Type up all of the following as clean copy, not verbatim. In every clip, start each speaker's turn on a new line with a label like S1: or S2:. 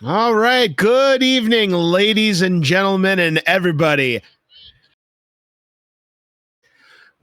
S1: All right. Good evening, ladies and gentlemen, and everybody.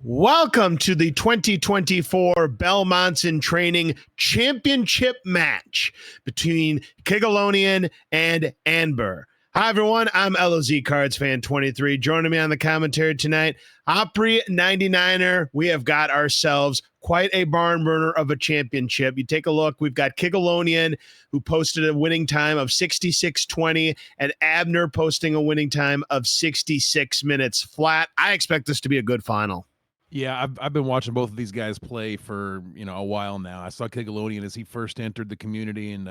S1: Welcome to the 2024 Belmonts in Training Championship match between Kigalonian and Anber. Hi, everyone. I'm LOZ Cards Fan 23. Joining me on the commentary tonight, Opry 99er. We have got ourselves quite a barn burner of a championship. You take a look. We've got Kigalonian, who posted a winning time of 66:20, and Abner posting a winning time of 66 minutes flat. I expect this to be a good final.
S2: Yeah, I've been watching both of these guys play for a while now. I saw Kigalonian as he first entered the community and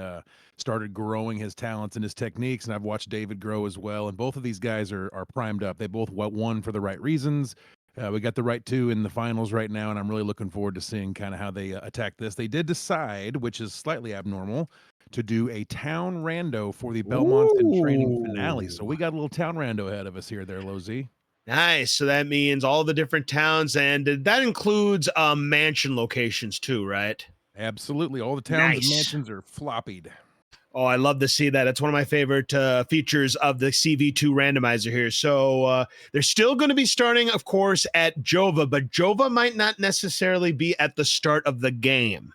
S2: started growing his talents and his techniques, and I've watched David grow as well. And both of these guys are primed up. They both won for the right reasons. We got the right two in the finals right now, and I'm really looking forward to seeing kind of how they attack this. They did decide, which is slightly abnormal, to do a town rando for the Belmonts in Training finale. So we got a little town rando ahead of us here, there, Lozy.
S1: Nice. So that means all the different towns, and that includes mansion locations too, right?
S2: Absolutely. All the towns and mansions are floppied.
S1: Oh, I love to see that. It's one of my favorite features of the CV2 randomizer here. So they're still going to be starting, of course, at Jova, but Jova might not necessarily be at the start of the game.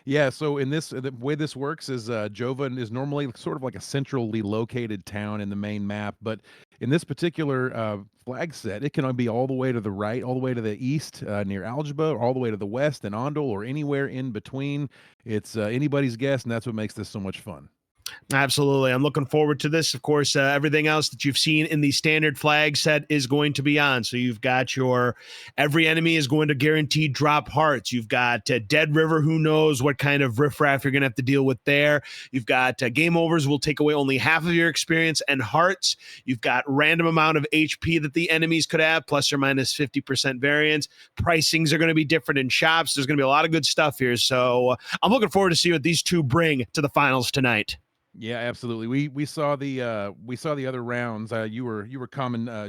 S2: Yeah, so in this, the way this works is Jova is normally sort of like a centrally located town in the main map, but in this particular flag set, it can be all the way to the right, all the way to the east near Algebra, or all the way to the west in Ondel, or anywhere in between. It's anybody's guess, and that's what makes this so much fun.
S1: Absolutely. I'm looking forward to this. Of course, everything else that you've seen in the standard flag set is going to be on. So you've got your every enemy is going to guarantee drop hearts. You've got Dead River, who knows what kind of riffraff you're going to have to deal with there. You've got game overs will take away only half of your experience and hearts. You've got random amount of HP that the enemies could have, plus or minus 50% variance. Pricings are going to be different in shops. There's going to be a lot of good stuff here. So I'm looking forward to see what these two bring to the finals tonight.
S2: Yeah, absolutely. We saw the other rounds. You were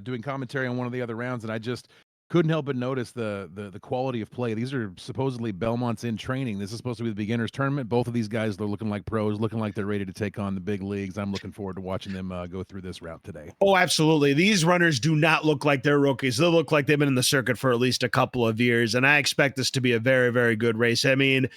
S2: doing commentary on one of the other rounds, and I just couldn't help but notice the quality of play. These are supposedly Belmonts in training. This is supposed to be the beginners tournament. Both of these guys, they're looking like pros, looking like they're ready to take on the big leagues. I'm looking forward to watching them go through this route today.
S1: Oh, absolutely. These runners do not look like they're rookies. They look like they've been in the circuit for at least a couple of years, and I expect this to be a very, very good race. I mean,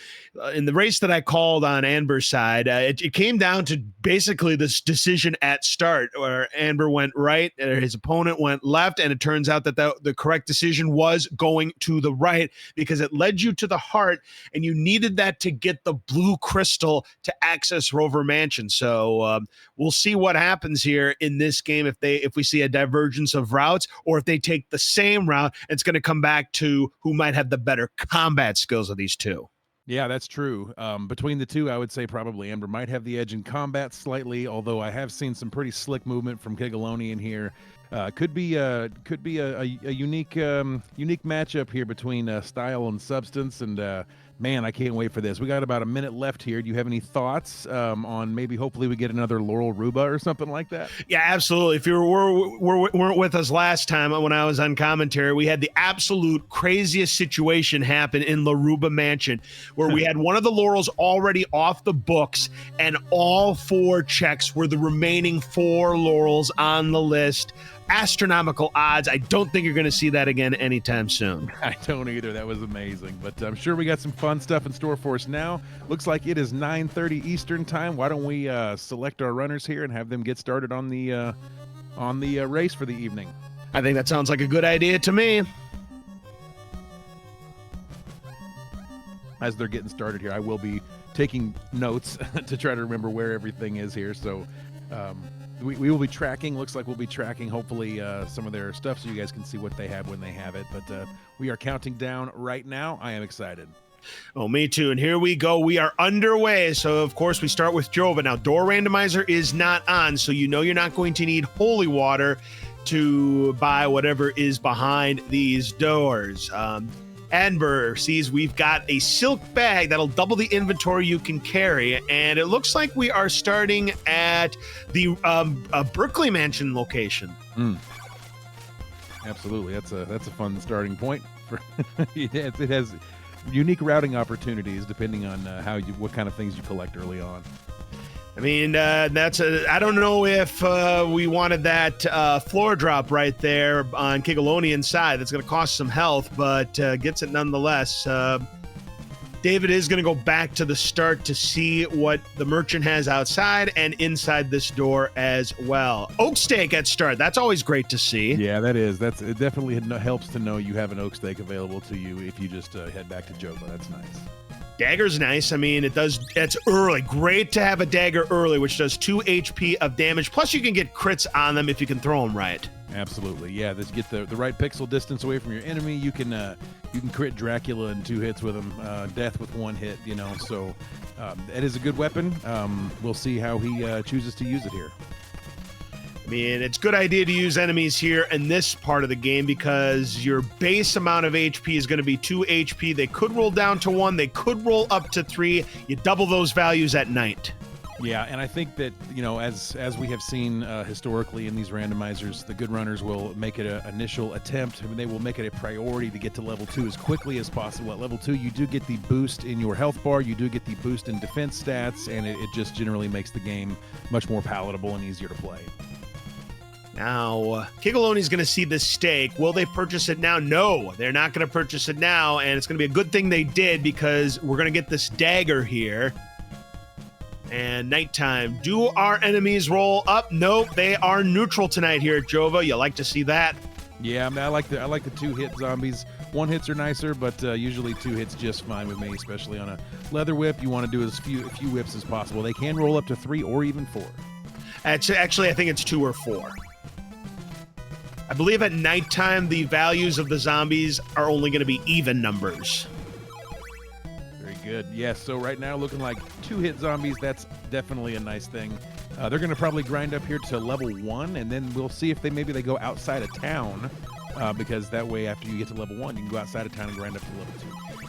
S1: in the race that I called on Anber's side, it came down to basically this decision at start where Anber went right, his opponent went left, and it turns out that the correct decision was going to the right because it led you to the heart, and you needed that to get the blue crystal to access Rover Mansion. So we'll see what happens here in this game if we see a divergence of routes, or if they take the same route. It's going to come back to who might have the better combat skills of these two.
S2: Yeah, that's true. Between the two, I would say probably Amber might have the edge in combat slightly, although I have seen some pretty slick movement from Kigalonian here. Could be a unique matchup here between style and substance, and man, I can't wait for this. We got about a minute left here. Do you have any thoughts on maybe hopefully we get another Laurel Ruba or something like that?
S1: Yeah, absolutely. If you weren't with us last time when I was on commentary, we had the absolute craziest situation happen in Laruba Mansion, where we had one of the Laurels already off the books, and all four checks were the remaining four Laurels on the list. Astronomical odds. I don't think you're going to see that again anytime soon.
S2: I don't either. That was amazing. But I'm sure we got some fun stuff in store for us now. Looks like it is 9:30 Eastern time. Why don't we select our runners here and have them get started on the race for the evening?
S1: I think that sounds like a good idea to me.
S2: As they're getting started here, I will be taking notes to try to remember where everything is here. So we will be tracking. Looks like we'll be tracking, hopefully, some of their stuff so you guys can see what they have when they have it. But we are counting down right now. I am excited.
S1: Oh, me too. And here we go. We are underway. So, of course, we start with Jova. Now, door randomizer is not on, so you know you're not going to need holy water to buy whatever is behind these doors. Anber sees we've got a silk bag that'll double the inventory you can carry, and it looks like we are starting at the Berkeley Mansion location.
S2: Absolutely, that's a fun starting point. It has unique routing opportunities depending on what kind of things you collect early on.
S1: I mean, I don't know if we wanted that floor drop right there on Kigalonian's side. That's going to cost some health, but gets it nonetheless. David is going to go back to the start to see what the merchant has outside and inside this door as well. Oak steak at start. That's always great to see.
S2: Yeah, that is. It definitely helps to know you have an oak steak available to you if you just head back to Jova. That's nice.
S1: Dagger's nice. I mean, it's early. Great to have a dagger early, which does 2 HP of damage. Plus, you can get crits on them if you can throw them right.
S2: Absolutely. Yeah, just get the right pixel distance away from your enemy. You can crit Dracula in 2 hits with him, death with 1 hit, So it is a good weapon. We'll see how he chooses to use it here.
S1: I mean, it's a good idea to use enemies here in this part of the game because your base amount of HP is going to be 2 HP. They could roll down to 1. They could roll up to 3. You double those values at night.
S2: Yeah, and I think that, as we have seen historically in these randomizers, the good runners will make it an initial attempt. They will make it a priority to get to level 2 as quickly as possible. At level 2, you do get the boost in your health bar, you do get the boost in defense stats, and it just generally makes the game much more palatable and easier to play.
S1: Now, Kigaloni's going to see this steak. Will they purchase it now? No, they're not going to purchase it now, and it's going to be a good thing they did because we're going to get this dagger here. And nighttime. Do our enemies roll up? Nope, they are neutral tonight here at Jova. You like to see that?
S2: Yeah, I mean, I like the 2-hit zombies. 1 hits are nicer, but usually 2 hits just fine with me, especially on a leather whip. You want to do as few whips as possible. They can roll up to 3 or even 4.
S1: Actually, I think it's 2 or 4. I believe at nighttime, the values of the zombies are only going to be even numbers.
S2: Very good. Yes, so right now looking like 2-hit zombies. That's definitely a nice thing. They're going to probably grind up here to level 1, and then we'll see if they go outside of town, because that way after you get to level 1, you can go outside of town and grind up to level 2.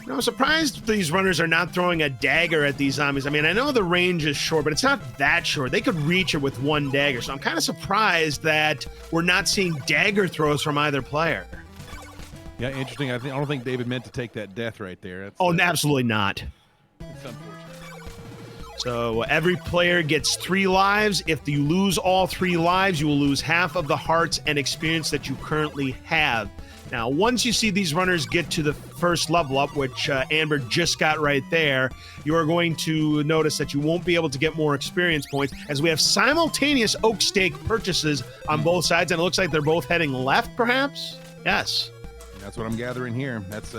S1: I'm surprised these runners are not throwing a dagger at these zombies. I mean, I know the range is short, but it's not that short. They could reach it with 1 dagger, so I'm kind of surprised that we're not seeing dagger throws from either player.
S2: Yeah, interesting. I don't think David meant to take that death right there.
S1: Absolutely not.
S2: It's unfortunate.
S1: So every player gets 3 lives. If you lose all 3 lives, you will lose half of the hearts and experience that you currently have. Now, once you see these runners get to the first level up, which Anber just got right there, you are going to notice that you won't be able to get more experience points as we have simultaneous oak steak purchases on both sides, and it looks like they're both heading left, perhaps? Yes.
S2: That's what I'm gathering here. That's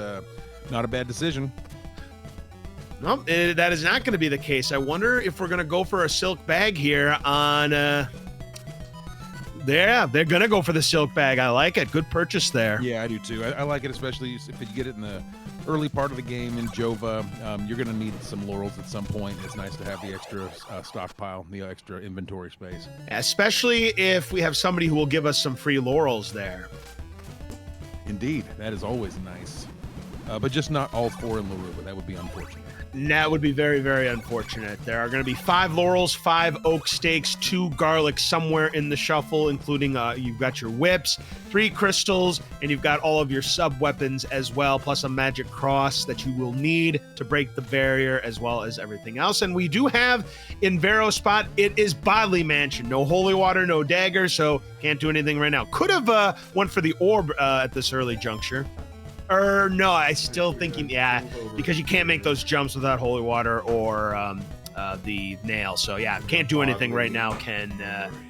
S2: not a bad decision.
S1: No, that is not going to be the case. I wonder if we're going to go for a silk bag here on... Yeah, they're going to go for the silk bag. I like it. Good purchase there.
S2: Yeah, I do too. I like it, especially if you get it in the early part of the game in Jova. You're going to need some laurels at some point. It's nice to have the extra stockpile, the extra inventory space.
S1: Especially if we have somebody who will give us some free laurels there.
S2: Indeed. That is always nice. But just not all 4 in Laruba. That would be unfortunate.
S1: That would be very, very unfortunate. There are going to be 5 laurels, 5 oak steaks, 2 garlic somewhere in the shuffle, including you've got your whips, 3 crystals, and you've got all of your sub-weapons as well, plus a magic cross that you will need to break the barrier, as well as everything else. And we do have in Vero's spot, it is Bodley Mansion. No holy water, no dagger, so can't do anything right now. Could have went for the orb at this early juncture. Or no, I still thinking, yeah, because you can't make those jumps without holy water or the nail. So yeah, can't do anything right now, can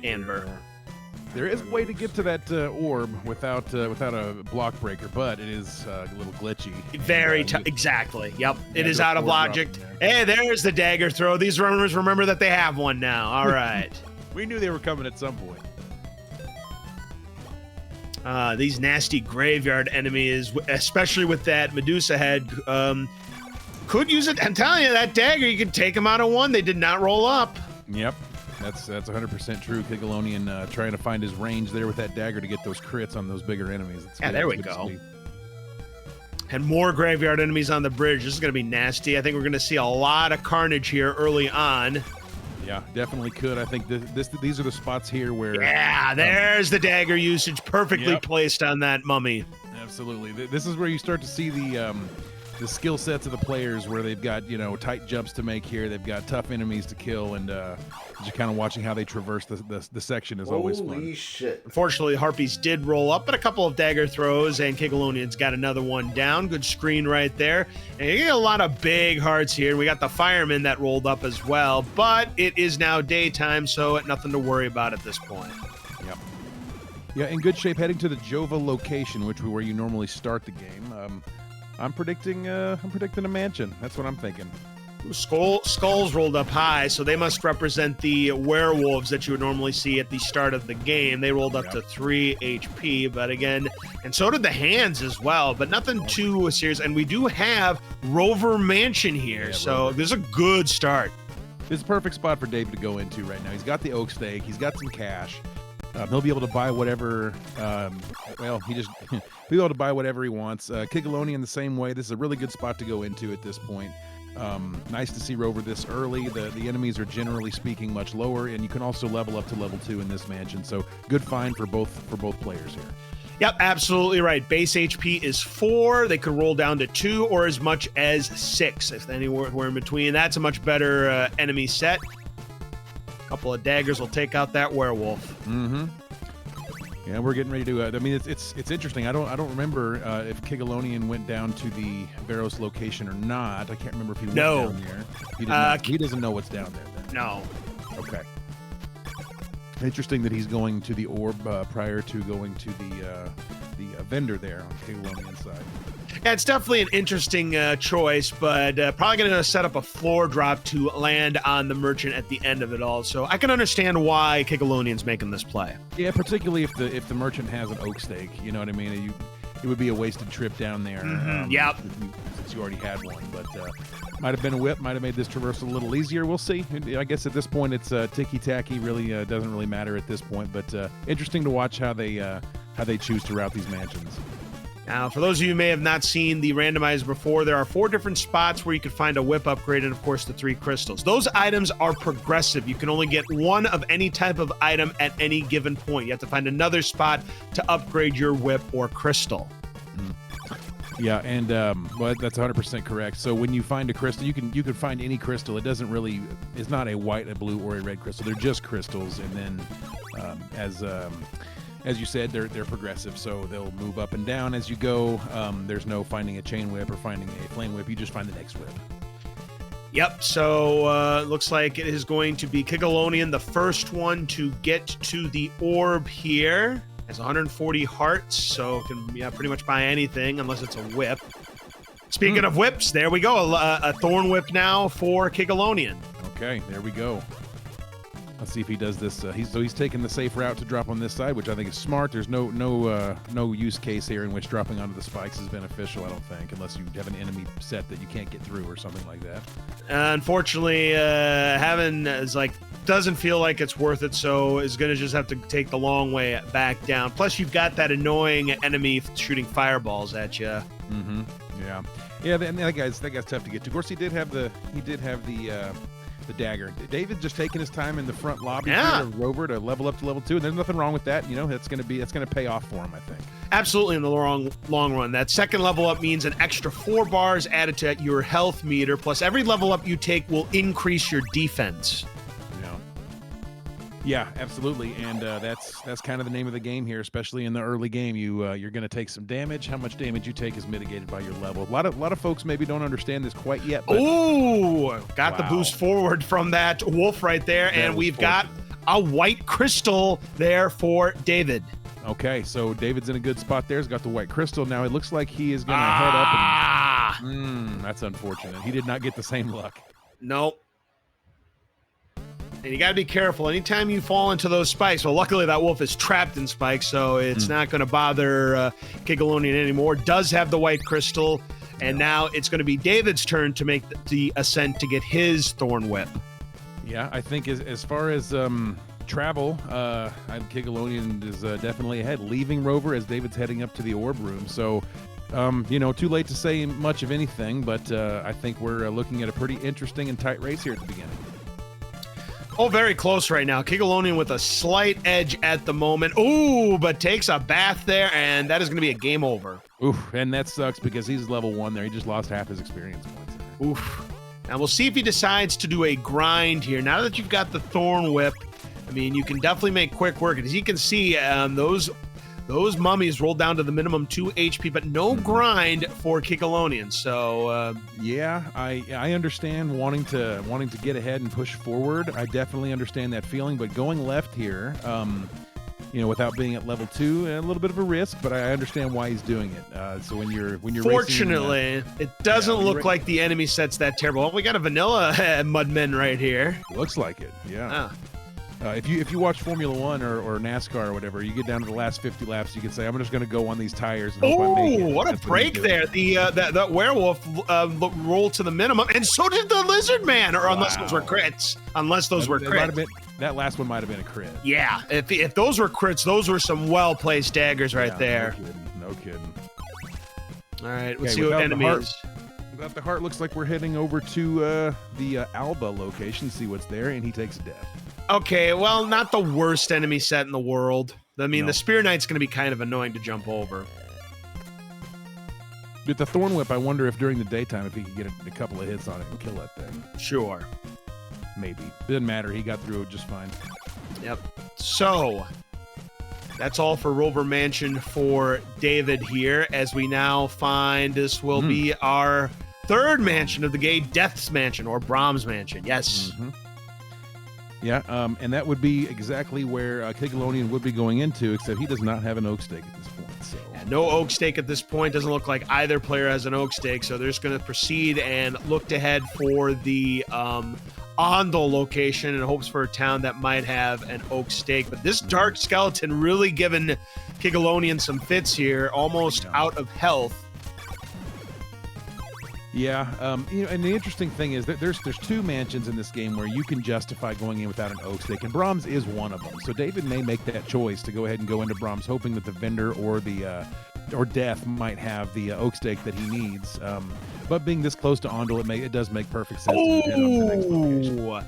S1: Anber.
S2: There is a way to get to that orb without a block breaker, but it is a little glitchy.
S1: Very exactly. Yep, it is out of logic. Hey, there's the dagger throw. These runners remember that they have one now. All right.
S2: We knew they were coming at some point.
S1: These nasty graveyard enemies, especially with that Medusa head, could use it. I'm telling you, that dagger, you can take them out of 1. They did not roll up.
S2: Yep, that's 100% true. Kigalonian trying to find his range there with that dagger to get those crits on those bigger enemies.
S1: Yeah, there we go. And more graveyard enemies on the bridge. This is going to be nasty. I think we're going to see a lot of carnage here early on.
S2: Yeah, definitely could. I think these are the spots here where...
S1: Yeah, there's the dagger usage perfectly placed on that mummy.
S2: Absolutely. This is where you start to see the the skill sets of the players, where they've got, you know, tight jumps to make here. They've got tough enemies to kill, and just kind of watching how they traverse the section is always fun.
S3: Holy shit.
S1: Unfortunately, Harpies did roll up, but a couple of dagger throws, and Kigalonian's got another one down. Good screen right there. And you get a lot of big hearts here. We got the firemen that rolled up as well, but it is now daytime, so nothing to worry about at this point.
S2: Yep. Yeah, in good shape heading to the Jova location, which is where you normally start the game. I'm predicting a mansion. That's what I'm thinking.
S1: Skulls rolled up high, so they must represent the werewolves that you would normally see at the start of the game. They rolled up to 3 HP, but again, and so did the hands as well, but nothing too serious. And we do have Rover Mansion here, so Rover. This is a good start.
S2: This is a perfect spot for David to go into right now. He's got the oak stake. He's got some cash. He'll be able to buy whatever. He'll be able to buy whatever he wants. Kigalonian the same way. This is a really good spot to go into at this point. Nice to see Rover this early. The enemies are generally speaking much lower, and you can also level up to level 2 in this mansion. So good find for both players here.
S1: Yep, absolutely right. Base HP is 4. They could roll down to 2 or as much as 6 if anywhere in between. That's a much better enemy set. Couple of daggers will take out that werewolf.
S2: Mm-hmm. Yeah, we're getting ready to. I mean, it's interesting. I don't remember if Kigalonian went down to the Varos location or not. I can't remember if he went down there. He doesn't know what's down there. Then.
S1: No.
S2: Okay. Interesting that he's going to the orb prior to going to the vendor there on Kigalonian's side.
S1: Yeah, it's definitely an interesting choice, but probably going to set up a floor drop to land on the merchant at the end of it all. So I can understand why Kigalonian's making this play.
S2: Yeah, particularly if the merchant has an oak stake. You know what I mean? It would be a wasted trip down there.
S1: Yep.
S2: Since you already had one, but might have been a whip. Might have made this traversal a little easier. We'll see. I guess at this point it's ticky-tacky. Really doesn't really matter at this point. But interesting to watch how they choose to route these mansions.
S1: Now, for those of you who may have not seen the randomizer before, there are 4 different spots where you can find a whip upgrade and, of course, the 3 crystals. Those items are progressive. You can only get one of any type of item at any given point. You have to find another spot to upgrade your whip or crystal.
S2: Yeah, and well, that's 100% correct. So when you find a crystal, you can find any crystal. It doesn't really, it's not a white, a blue, or a red crystal. They're just crystals, and then as you said, they're progressive, so they'll move up and down as you go. There's no finding a chain whip or finding a flame whip. You just find the next whip.
S1: Yep, so looks like it is going to be Kigalonian, the first one to get to the orb here. Has 140 hearts, so can pretty much buy anything unless it's a whip. Speaking of whips, there we go. A thorn whip now for Kigalonian.
S2: Okay, there we go. Let's see if he does this. He's taking the safe route to drop on this side, which I think is smart. There's no use case here in which dropping onto the spikes is beneficial, I don't think, unless you have an enemy set that you can't get through or something like that.
S1: Unfortunately, having is doesn't feel like it's worth it, so is going to just have to take the long way back down. Plus, you've got that annoying enemy shooting fireballs at you.
S2: Mm-hmm. Yeah. Yeah, that guy's tough to get to. Of course, he did have the dagger. David just taking his time in the front lobby to Rover to level up to level 2, and there's nothing wrong with that. You know, that's going to pay off for him, I think.
S1: Absolutely, in the long run. That second level up means an extra 4 bars added to your health meter. Plus, every level up you take will increase your defense.
S2: Yeah, absolutely, and that's kind of the name of the game here, especially in the early game. You're going to take some damage. How much damage you take is mitigated by your level. A lot of folks maybe don't understand this quite yet.
S1: Ooh, got the boost forward from that wolf right there, and we've got a white crystal there for David.
S2: Okay, so David's in a good spot there. He's got the white crystal. Now it looks like he is going to head up. And, that's unfortunate. He did not get the same luck.
S1: Nope. And you got to be careful. Anytime you fall into those spikes, well, luckily that wolf is trapped in spikes, so it's not going to bother Kigalonian anymore. Does have the white crystal, and now it's going to be David's turn to make the ascent to get his thorn whip. Yeah,
S2: I think as far as travel, Kigalonian is definitely ahead, leaving Rover as David's heading up to the orb room. So, too late to say much of anything, but I think we're looking at a pretty interesting and tight race here at the beginning.
S1: Oh, very close right now. Kigalonian with a slight edge at the moment. Ooh, but takes a bath there, and that is going to be a game over.
S2: Oof, and that sucks because he's level 1 there. He just lost half his experience points there.
S1: Oof. Now we'll see if he decides to do a grind here. Now that you've got the Thorn Whip, I mean, you can definitely make quick work. As you can see, those mummies rolled down to the minimum 2 HP, but no grind for Kigalonian. So
S2: yeah, I understand wanting to get ahead and push forward. I definitely understand that feeling, but going left here, without being at level 2, a little bit of a risk, but I understand why he's doing it. So when you're
S1: fortunately,
S2: racing,
S1: it doesn't look like the enemy set's that terrible. Well, we got a vanilla Mudmen right here.
S2: Looks like it, yeah. If you watch Formula 1 or NASCAR or whatever, you get down to the last 50 laps, you can say, I'm just going to go on these tires. And hope I make it.
S1: What a break there. That werewolf rolled to the minimum, and so did the lizard man, or unless those were crits.
S2: That last one might have been a crit.
S1: Yeah, if those were crits, those were some well-placed daggers right there.
S2: No kidding.
S1: All right, let's see what enemy is.
S2: Without the heart, looks like we're heading over to the Alba location, see what's there, and he takes a death.
S1: Okay, well, not the worst enemy set in the world. I mean, the Spear Knight's going to be kind of annoying to jump over.
S2: With the Thorn Whip, I wonder if during the daytime, if he could get a couple of hits on it and kill that thing.
S1: Sure.
S2: Maybe. Didn't matter. He got through it just fine.
S1: Yep. So, that's all for Rover Mansion for David here, as we now find this will be our third mansion of the game, Death's Mansion, or Brahms Mansion. Yes.
S2: Yeah, and that would be exactly where Kigalonian would be going into, except he does not have an oak stake at this point. So
S1: no oak stake at this point. Doesn't look like either player has an oak stake, so they're just going to proceed and look to head for the Ondel location in hopes for a town that might have an oak stake. But this dark skeleton really giving Kigalonian some fits here, almost out of health.
S2: Yeah, and the interesting thing is that there's 2 mansions in this game where you can justify going in without an oak stake, and Brahms is one of them. So David may make that choice to go ahead and go into Brahms, hoping that the vendor or or Death might have the oak stake that he needs. But being this close to Ondel, it does make perfect sense.
S1: Oh,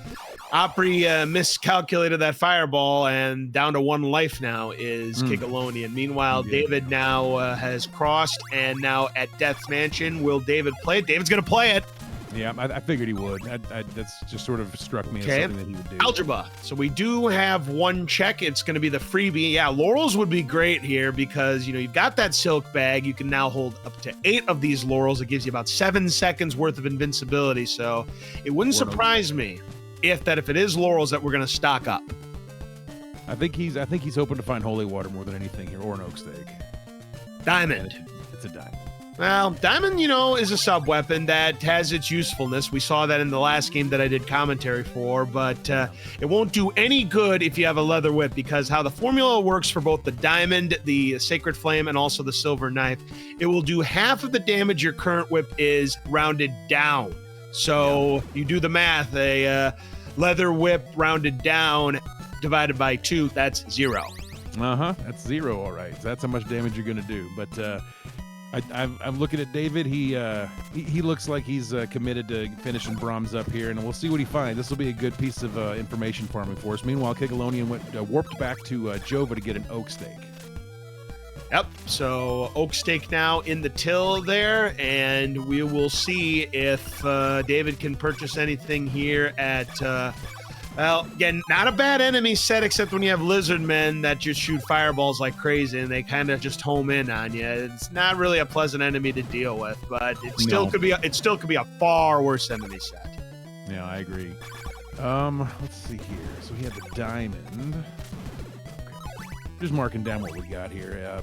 S1: Opry miscalculated that fireball, and down to 1 life now is Kigalonian. Meanwhile, David now has crossed, and now at Death's Mansion, will David play it? David's going to play it.
S2: Yeah, I figured he would. That's just sort of struck me as something that he would do.
S1: Algebra. So we do have 1 check. It's going to be the freebie. Yeah, laurels would be great here because, you've got that silk bag. You can now hold up to 8 of these laurels. It gives you about 7 seconds worth of invincibility. So it wouldn't surprise me if it is laurels that we're going to stock up.
S2: I think he's hoping to find holy water more than anything here, or an oak stake.
S1: Diamond.
S2: It's a diamond.
S1: Well, diamond, is a sub weapon that has its usefulness. We saw that in the last game that I did commentary for, but it won't do any good if you have a leather whip, because how the formula works for both the diamond, the sacred flame, and also the silver knife, it will do half of the damage your current whip is rounded down. So you do the math, a leather whip rounded down divided by 2, that's 0.
S2: That's 0, all right. So that's how much damage you're going to do. But I'm looking at David. He looks like he's committed to finishing Brahms up here, and we'll see what he finds. This will be a good piece of information farming for us. Meanwhile, Kigalonian warped back to Jova to get an oak stake.
S1: Yep, so oak stake now in the till there, and we will see if David can purchase anything here at, well, again, not a bad enemy set, except when you have lizard men that just shoot fireballs like crazy, and they kind of just home in on you. It's not really a pleasant enemy to deal with, but it still could be a far worse enemy set.
S2: Yeah, I agree. Let's see here. So he had the diamond. Just marking down what we got here.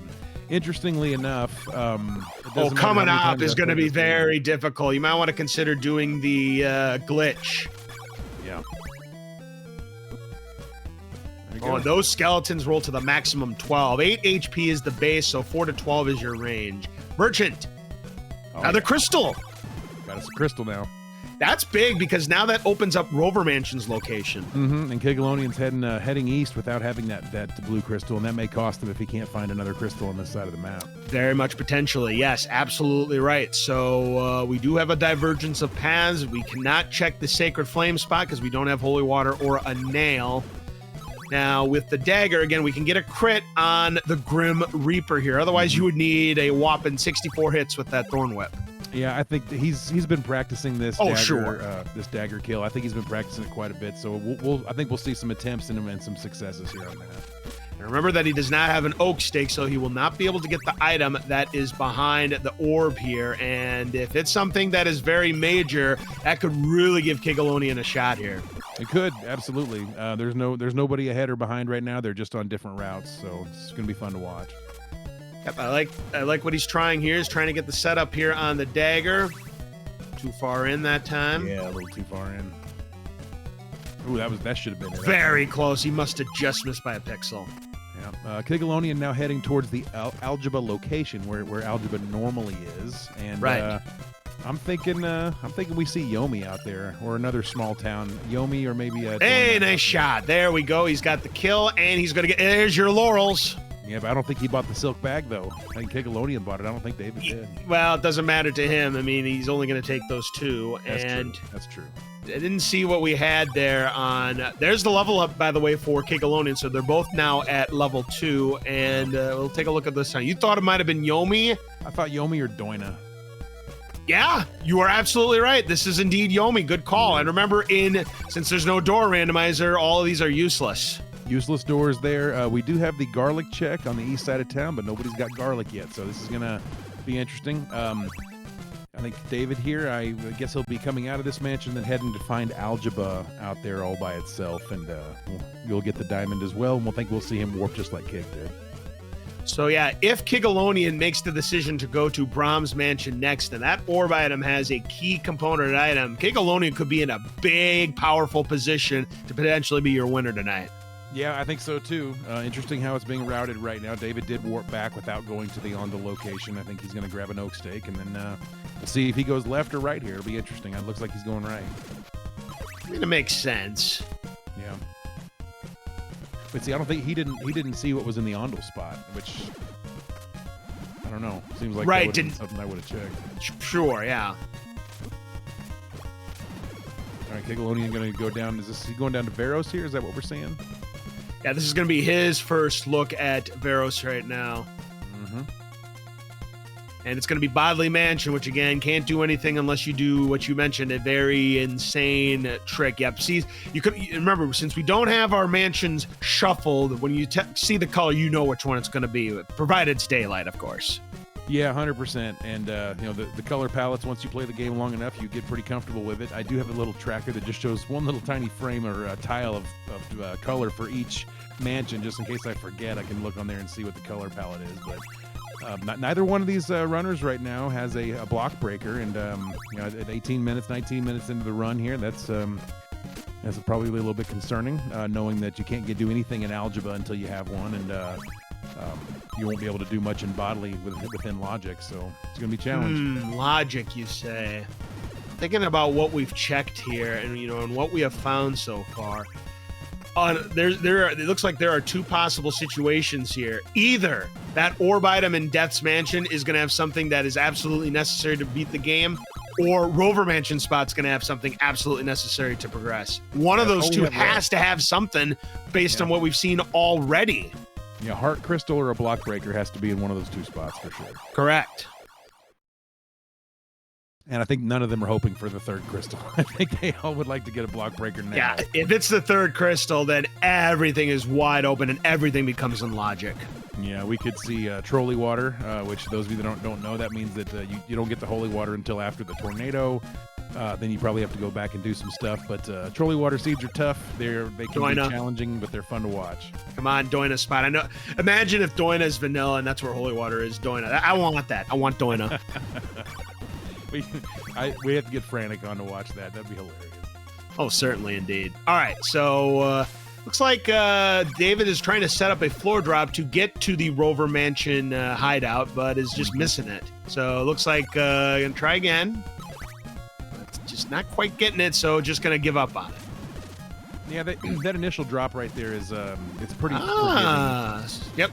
S2: Interestingly enough,
S1: coming up is going to be very difficult. You might want to consider doing the glitch.
S2: Yeah.
S1: Oh, those skeletons roll to the maximum 12. 8 HP is the base, so 4 to 12 is your range. Merchant. Another crystal.
S2: Got us a crystal now.
S1: That's big because now that opens up Rover Mansion's location.
S2: And Kigalonian's heading east without having that blue crystal, and that may cost him if he can't find another crystal on this side of the map.
S1: Very much potentially. Yes, absolutely right. So we do have a divergence of paths. We cannot check the Sacred Flame spot because we don't have Holy Water or a nail. Now, with the dagger, again, we can get a crit on the Grim Reaper here. Otherwise, you would need a whopping 64 hits with that Thorn Whip.
S2: Yeah, I think he's been practicing this. This dagger kill. I think he's been practicing it quite a bit. So I think we'll see some attempts and some successes here on that.
S1: And remember that he does not have an oak stake, so he will not be able to get the item that is behind the orb here. And if it's something that is very major, that could really give Kigalonian a shot here.
S2: It could, absolutely. There's nobody ahead or behind right now. They're just on different routes, so it's going to be fun to watch.
S1: Yep, I like what he's trying here. He's trying to get the setup here on the dagger. Too far in that time.
S2: Yeah, a little too far in. Ooh, that should have been it.
S1: Very close. He must have just missed by a pixel.
S2: Yeah. Kigalonian now heading towards the Algebra location where Algebra normally is, and
S1: right.
S2: I'm thinking we see Yomi out there or another small town. Yomi or maybe a.
S1: Hey, nice shot. There we go. He's got the kill, and he's gonna get. There's your laurels.
S2: Yeah, but I don't think he bought the silk bag, though. I think Kigalonian bought it. I don't think David did.
S1: Well, it doesn't matter to him. I mean, he's only going to take those two.
S2: That's true.
S1: I didn't see what we had there on... There's the level up, by the way, for Kigalonian. So they're both now at level 2. And we'll take a look at this time. You thought it might have been Yomi?
S2: I thought Yomi or Doina.
S1: Yeah, you are absolutely right. This is indeed Yomi. Good call. And remember, since there's no door randomizer, all of these are useless.
S2: Useless doors there. We do have the garlic check on the east side of town, but nobody's got garlic yet, so this is going to be interesting. I think David here, I guess he'll be coming out of this mansion and heading to find Algebra out there all by itself, and you'll get the diamond as well, and we'll see him warp just like Kig did.
S1: So yeah, if Kigalonian makes the decision to go to Brahms Mansion next, and that orb item has a key component item, Kigalonian could be in a big, powerful position to potentially be your winner tonight.
S2: Yeah, I think so too. Interesting how it's being routed right now. David did warp back without going to the Ondo location. I think he's going to grab an oak stake, and then we'll see if he goes left or right here. It'll be interesting. It looks like he's going right.
S1: I mean, it makes sense.
S2: Yeah. But see, I don't think he didn't see what was in the Ondo spot, which I don't know. Seems like that would have been something I would have checked.
S1: Sure, yeah.
S2: All right, Kigalonian going to go down. Is he going down to Veros here? Is that what we're saying?
S1: Yeah, this is going to be his first look at Veros right now.
S2: Mm-hmm.
S1: And it's going to be Bodley Mansion, which, again, can't do anything unless you do what you mentioned, a very insane trick. Yep, see, you could remember, since we don't have our mansions shuffled, when you see the color, you know which one it's going to be, provided it's daylight, of course.
S2: Yeah, 100%. And, the color palettes, once you play the game long enough, you get pretty comfortable with it. I do have a little tracker that just shows one little tiny frame or a tile of color for each mansion, just in case I forget. I can look on there and see what the color palette is. But neither one of these runners right now has a block breaker. And, at 18 minutes, 19 minutes into the run here, that's probably a little bit concerning, knowing that you can't do anything in Algebra until you have one. And, you won't be able to do much in bodily within logic, so it's going to be challenging.
S1: Logic, you say? Thinking about what we've checked here, and and what we have found so far. It looks like there are two possible situations here. Either that orb item in Death's Mansion is going to have something that is absolutely necessary to beat the game, or Rover Mansion spot's going to have something absolutely necessary to progress. One of those two has to have something based on what we've seen already.
S2: Yeah, Heart Crystal or a block breaker has to be in one of those two spots for sure.
S1: Correct.
S2: And I think none of them are hoping for the third crystal. I think they all would like to get a block breaker now.
S1: Yeah, if it's the third crystal, then everything is wide open and everything becomes in logic.
S2: Yeah, we could see trolley water, which those of you that don't know, that means that you don't get the holy water until after the tornado. Then you probably have to go back and do some stuff. But trolley water seeds are tough. They can be challenging, but they're fun to watch. Come
S1: on, Doina spot. I know. Imagine if Doina is vanilla and that's where holy water is. Doina. I want that. I want Doina.
S2: we have to get Frantic on to watch that. That'd be hilarious.
S1: Oh, certainly, indeed. All right, so looks like David is trying to set up a floor drop to get to the Rover Mansion hideout, but is just missing it. So it looks like gonna try again. Let's just not quite getting it, so just going to give up on it.
S2: Yeah, that initial drop right there is it's pretty.
S1: Yep.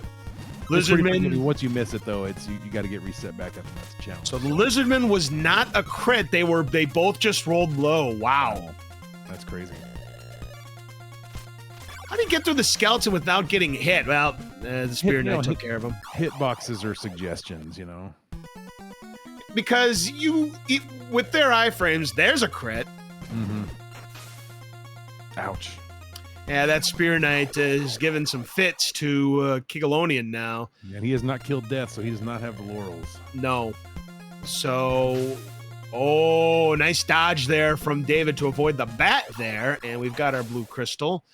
S2: Lizardman. Once you miss it though, it's you got to get reset back up, and that's a challenge.
S1: So the Lizardman was not a crit. They both just rolled low. Wow,
S2: that's crazy.
S1: How do you get through the skeleton without getting hit? Well, the Spirit Knight took care of him.
S2: Hitboxes are suggestions,
S1: because with their iframes, there's a crit.
S2: Mm-hmm. Ouch.
S1: Yeah, that Spear Knight is giving some fits to Kigalonian now.
S2: And he has not killed death, so he does not have the laurels.
S1: No. So, nice dodge there from David to avoid the bat there. And we've got our blue crystal.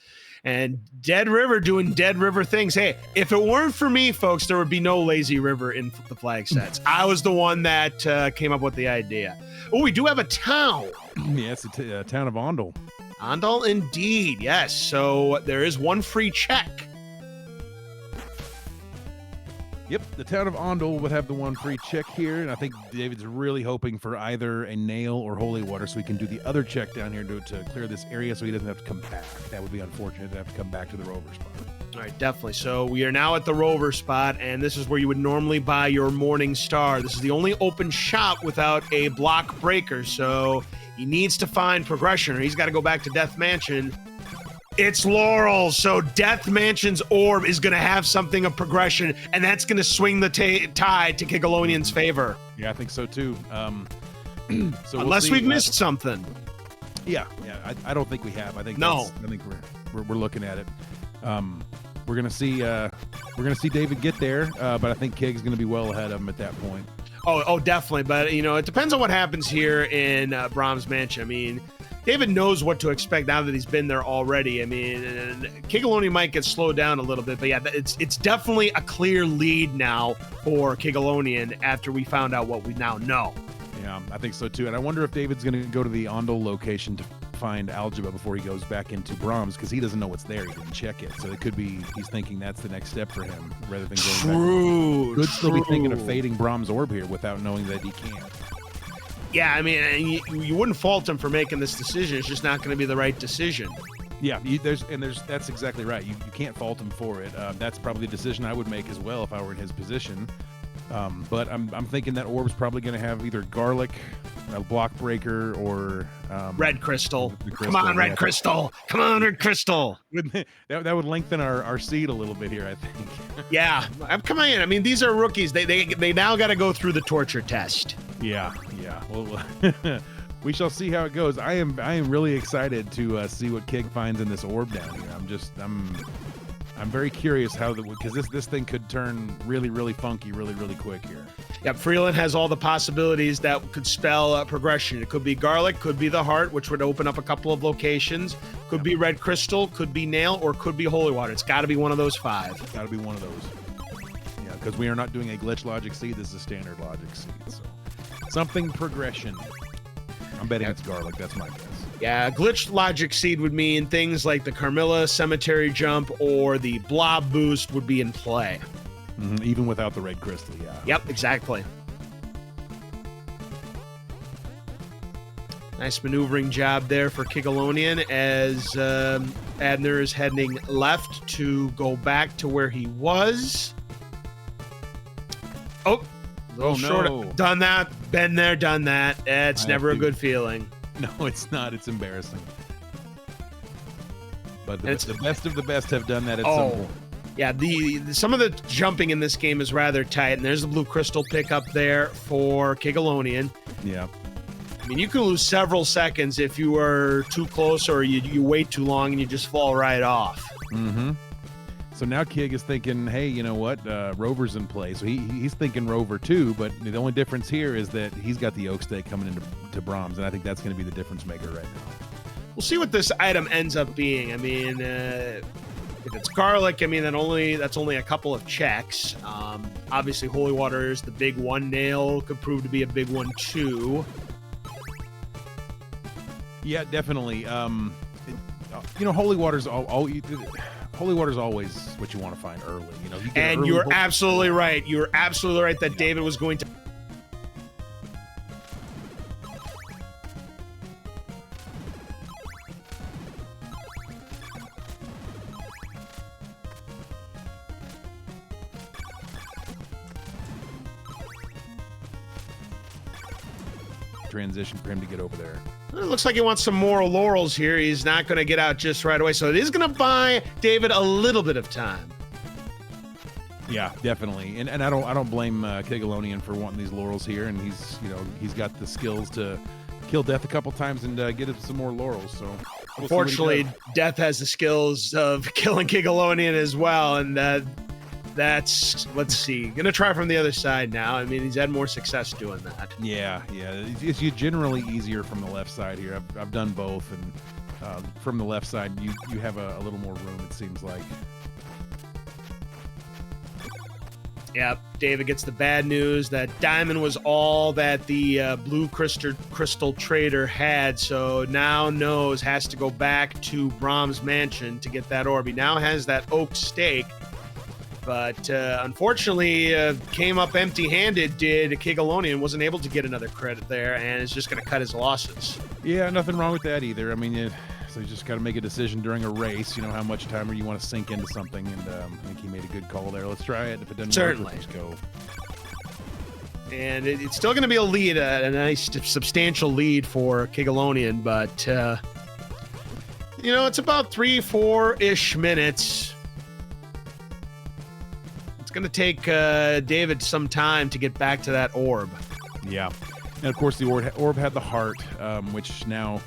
S1: And Dead River doing Dead River things. Hey, if it weren't for me, folks, there would be no Lazy River in the flag sets. I was the one that came up with the idea. Oh, we do have a town.
S2: Yeah, it's a town of Ondel.
S1: Ondel, indeed, yes. So there is one free check.
S2: Yep, the town of Ondel would have the one free check here, and I think David's really hoping for either a nail or holy water so he can do the other check down here to clear this area so he doesn't have to come back. That would be unfortunate to have to come back to the rover spot.
S1: All right, definitely. So we are now at the rover spot, and this is where you would normally buy your Morning Star. This is the only open shop without a block breaker, so he needs to find progression, or he's got to go back to Death Mansion. It's Laurel, so Death Mansion's orb is going to have something of progression, and that's going to swing the tide to Kigalonian's favor.
S2: Yeah, I think so too. So
S1: unless we've missed something.
S2: Yeah, I don't think we have. I think we're looking at it. We're gonna see David get there, but I think Kig's gonna be well ahead of him at that point.
S1: Oh, definitely. But it depends on what happens here in Brahms Mansion. I mean, David knows what to expect now that he's been there already. I mean, Kigalonian might get slowed down a little bit, but yeah, it's definitely a clear lead now for Kigalonian after we found out what we now know.
S2: Yeah, I think so too. And I wonder if David's going to go to the Ondel location to find Algebra before he goes back into Brahms, because he doesn't know what's there. He didn't check it. So it could be he's thinking that's the next step for him rather than going back. Could still be thinking of fading Brahms' orb here without knowing that he can't.
S1: Yeah, I mean, you wouldn't fault him for making this decision. It's just not going to be the right decision.
S2: Yeah, that's exactly right. You can't fault him for it. That's probably the decision I would make as well if I were in his position. But I'm thinking that orb's probably going to have either garlic, a block breaker, or
S1: red crystal. Come on, red crystal! Come on, red crystal!
S2: That would lengthen our seed a little bit here, I think.
S1: Yeah, come on. I mean, these are rookies. They now got to go through the torture test.
S2: Yeah. Well, we shall see how it goes. I am really excited to see what Kig finds in this orb down here. I'm very curious because this thing could turn really, really funky really, really quick here.
S1: Yep, Freeland has all the possibilities that could spell progression. It could be garlic, could be the heart, which would open up a couple of locations. Could be red crystal, could be nail, or could be holy water. It's got to be one of those 5.
S2: Got to be one of those. Yeah, because we are not doing a glitch logic seed. This is a standard logic seed. So something progression. I'm betting it's garlic. That's my guess.
S1: Yeah, glitch logic seed would mean things like the Carmilla cemetery jump or the blob boost would be in play.
S2: Mm-hmm, even without the red crystal, yeah.
S1: Yep, exactly. Nice maneuvering job there for Kigalonian as Adner is heading left to go back to where he was. Oh, a little short.
S2: No.
S1: Done that. Been there, done that. It's never a good feeling.
S2: No, it's not. It's embarrassing. But the best of the best have done that at some point.
S1: Yeah, some of the jumping in this game is rather tight, and there's the blue crystal pickup there for Kigalonian.
S2: Yeah.
S1: I mean, you can lose several seconds if you are too close or you wait too long and you just fall right off.
S2: Mm-hmm. So now Kig is thinking, hey, you know what? Rover's in play. So he's thinking Rover too, but the only difference here is that he's got the oak stake coming into Brahms, and I think that's going to be the difference maker right now.
S1: We'll see what this item ends up being. I mean, if it's garlic, I mean, that's only a couple of checks. Obviously, holy water is the big one. Nail could prove to be a big one too.
S2: Yeah, definitely. Holy water's holy water's always what you want to find early.
S1: And you're absolutely right. You're absolutely right that David was going to.
S2: transition for him to get over there.
S1: It looks like he wants some more laurels here. He's not going to get out just right away. So it is going to buy David a little bit of time.
S2: Yeah, definitely. And I don't blame Kigalonian for wanting these laurels here. And he's got the skills to kill Death a couple times and get him some more laurels. So
S1: unfortunately, Death has the skills of killing Kigalonian as well. And that's, let's see, going to try from the other side now. I mean, he's had more success doing that.
S2: Yeah. It's generally easier from the left side here. I've done both, and from the left side, you have a little more room, it seems like.
S1: Yep, David gets the bad news that diamond was all that the blue crystal trader had, so now has to go back to Brahms' mansion to get that orb. He now has that oak stake, but unfortunately came up empty-handed, did Kigalonian, wasn't able to get another credit there, and is just going to cut his losses.
S2: Yeah, nothing wrong with that either. I mean, so you just got to make a decision during a race, how much time you want to sink into something, and I think he made a good call there. Let's try it. If it doesn't work, let's just go.
S1: And it's still going to be a lead, a nice substantial lead for Kigalonian, but it's about 3-4-ish minutes. It's going to take David some time to get back to that orb.
S2: Yeah, and of course the orb had the heart, which now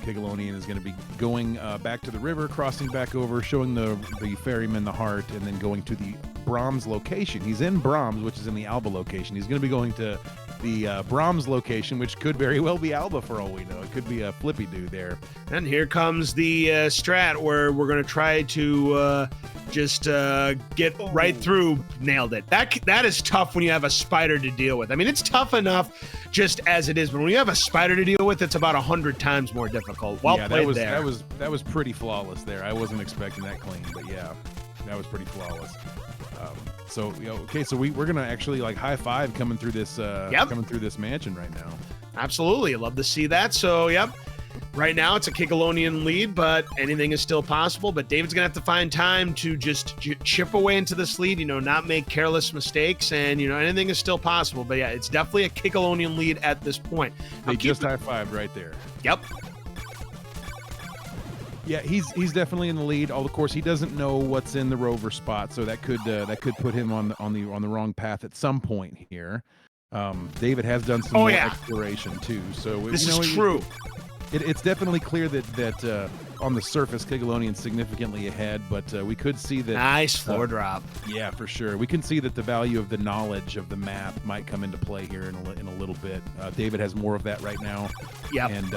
S2: Kigalonian is going to be going back to the river, crossing back over, showing the ferryman the heart, and then going to the Brahms location. He's in Brahms, which is in the Alba location. He's going to be going to the Brahms location, which could very well be Alba for all we know. It could be a flippy dude there.
S1: And here comes the strat where we're going to try to just get right through. Nailed it. That is tough when you have a spider to deal with. I mean, it's tough enough just as it is, but when you have a spider to deal with, it's about 100 times more difficult. Well played there.
S2: That was pretty flawless there. I wasn't expecting that clean, but yeah, that was pretty flawless. So we're gonna actually high five coming through this mansion right now.
S1: Absolutely, love to see that. So yep, right now it's a Kigalonian lead, but anything is still possible. But David's gonna have to find time to just chip away into this lead, not make careless mistakes, and anything is still possible. But yeah, it's definitely a Kigalonian lead at this point.
S2: They just high fived right there.
S1: Yep.
S2: Yeah, he's definitely in the lead. Of course, he doesn't know what's in the rover spot, so that could put him on the wrong path at some point here. David has done some more exploration too, so
S1: this is true.
S2: It's definitely clear that on the surface, Kigalonian's significantly ahead, but we could see that.
S1: Nice floor drop.
S2: Yeah, for sure. We can see that the value of the knowledge of the map might come into play here in a little bit. David has more of that right now.
S1: Yep.
S2: And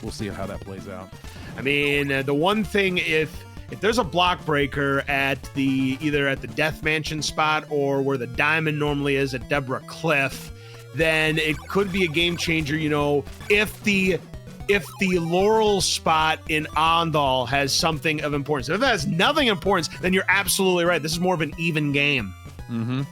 S2: we'll see how that plays out.
S1: I mean, the one thing, if there's a block breaker at either at the Death Mansion spot or where the diamond normally is at Deborah Cliff, then it could be a game changer. If the Laurel spot in Andal has something of importance. If it has nothing of importance, then you're absolutely right. This is more of an even game.
S2: Mm-hmm.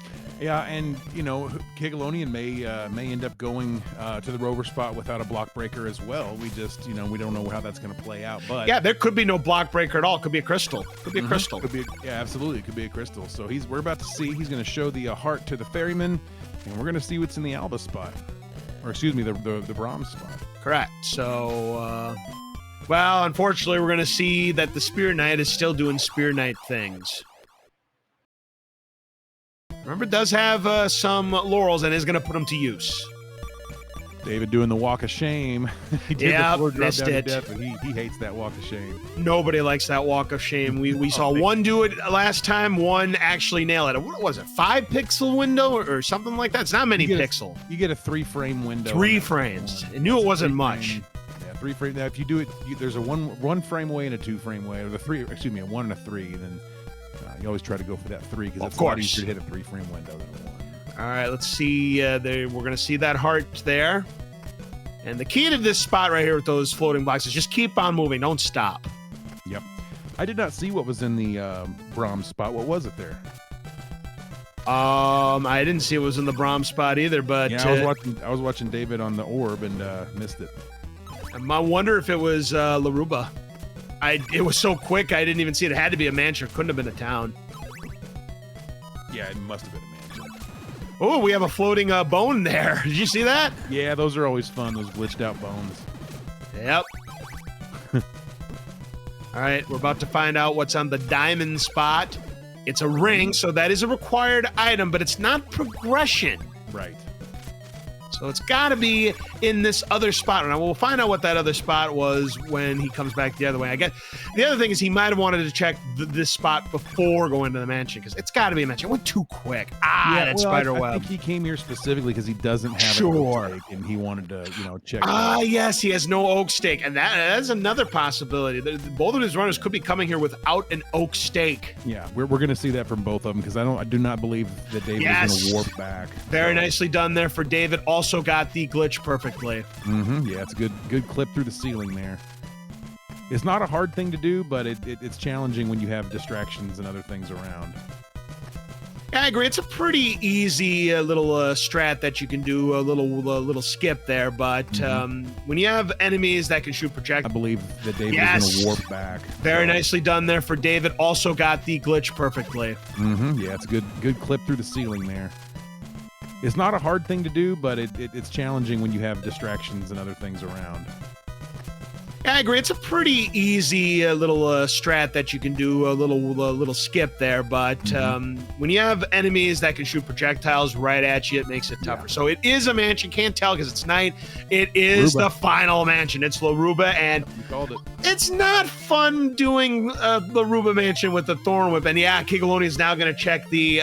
S2: Yeah, and Kigalonian may end up going to the rover spot without a block breaker as well. We just we don't know how that's going to play out. But
S1: yeah, there could be no block breaker at all. It could be a crystal. Could be a crystal.
S2: Absolutely, it could be a crystal. So we're about to see. He's going to show the heart to the ferryman, and we're going to see what's in the Alba spot, or excuse me, the Brahms spot.
S1: Correct. So, unfortunately, we're going to see that the Spear Knight is still doing Spear Knight things. Remember, it does have some laurels and is going to put them to use.
S2: David doing the walk of shame. He did the floor drop
S1: missed
S2: down
S1: it.
S2: To death, and he hates that walk of shame.
S1: Nobody likes that walk of shame. We saw one do it last time, one actually nail it. What was it, 5-pixel window or something like that? It's not many pixel.
S2: You get a 3-frame window.
S1: 3 frames. I knew it wasn't much.
S2: Yeah, 3 frames. Now, if you do it, there's a one frame way and a 2 frame way, or a 1 and a 3. Then you always try to go for that 3 because it's a lot easier to hit a 3-frame window than a 1.
S1: All right, let's see. We're going to see that heart there. And the key to this spot right here with those floating blocks is just keep on moving. Don't stop.
S2: Yep. I did not see what was in the Brahms spot. What was it there?
S1: I didn't see it was in the Brahms spot either, but
S2: yeah, I was watching David on the orb and missed it.
S1: I wonder if it was Laruba. It was so quick I didn't even see it. It had to be a mansion. It couldn't have been a town.
S2: Yeah, it must have been a mansion.
S1: Oh, we have a floating bone there. Did you see that?
S2: Yeah, those are always fun, those glitched out bones.
S1: Yep. All right, we're about to find out what's on the diamond spot. It's a ring, so that is a required item, but it's not progression.
S2: Right.
S1: So it's got to be in this other spot. Now, we'll find out what that other spot was when he comes back the other way. I guess the other thing is he might have wanted to check this spot before going to the mansion, because it's got to be a mansion. It went too quick. That spider web.
S2: I think he came here specifically because he doesn't have an oak stake, and he wanted to, check.
S1: Yes, he has no oak stake, and that is another possibility. Both of his runners could be coming here without an oak stake.
S2: Yeah, we're going to see that from both of them, because I do not believe that David is going to warp back.
S1: Very nicely done there for David. Also got the glitch perfectly.
S2: Yeah, it's a good clip through the ceiling there. It's not a hard thing to do, but it's challenging when you have distractions and other things around.
S1: Yeah, I agree. It's a pretty easy little strat that you can do, a little skip there. But when you have enemies that can shoot projectiles,
S2: I believe that David is going to warp back.
S1: Very nicely done there for David. Also got the glitch perfectly.
S2: Yeah, it's a good clip through the ceiling there. It's not a hard thing to do, but it's challenging when you have distractions and other things around.
S1: Yeah, I agree. It's a pretty easy little strat that you can do, a little skip there. But when you have enemies that can shoot projectiles right at you, it makes it tougher. So it is a mansion. Can't tell because it's night. It is the final mansion. It's Laruba, and
S2: you called it.
S1: It's not fun doing Laruba mansion with the Thorn Whip. And yeah, Kigalonian is now going to check the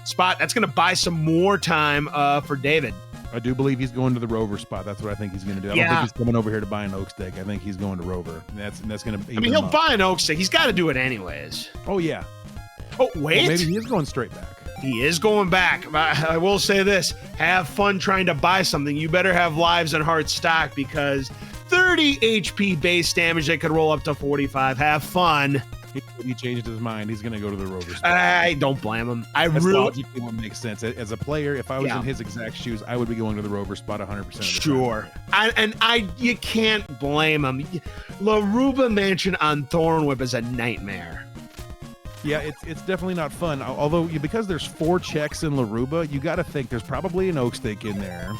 S1: spot. That's going to buy some more time for David.
S2: I do believe he's going to the Rover spot. That's what I think he's going to do. I don't think he's coming over here to buy an oak stake. I think he's going to Rover. That's going to.
S1: He'll buy an oak stake. He's got to do it anyways.
S2: Oh yeah.
S1: Oh wait.
S2: Well, maybe he is going straight back.
S1: He is going back. I will say this: have fun trying to buy something. You better have lives and hearts stocked, because 30 HP base damage, they could roll up to 45. Have fun.
S2: He changed his mind. He's going to go to the Rover spot.
S1: I don't blame him.
S2: That's logically what makes sense. As a player, if I was in his exact shoes, I would be going to the Rover spot 100% of the
S1: time. You can't blame him. Laruba Mansion on Thorn Whip is a nightmare.
S2: Yeah, it's definitely not fun. Although, because there's 4 checks in Laruba, you got to think there's probably an oak stake in there.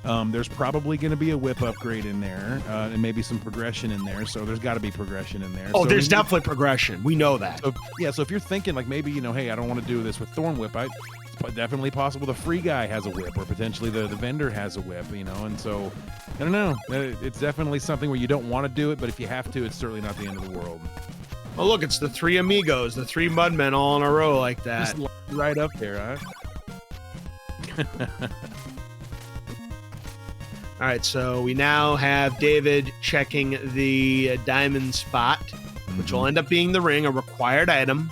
S2: There's probably going to be a whip upgrade in there, and maybe some progression in there. So there's got to be progression in there.
S1: Oh, there's definitely progression. We know that.
S2: So if you're thinking like maybe, hey, I don't want to do this with Thorn Whip, it's definitely possible the free guy has a whip, or potentially the vendor has a whip, and so I don't know. It's definitely something where you don't want to do it, but if you have to, it's certainly not the end of the world.
S1: Oh, look, it's the 3 amigos, the 3 mudmen all in a row like that.
S2: Just right up there, huh?
S1: All right, so we now have David checking the diamond spot, which will end up being the ring, a required item.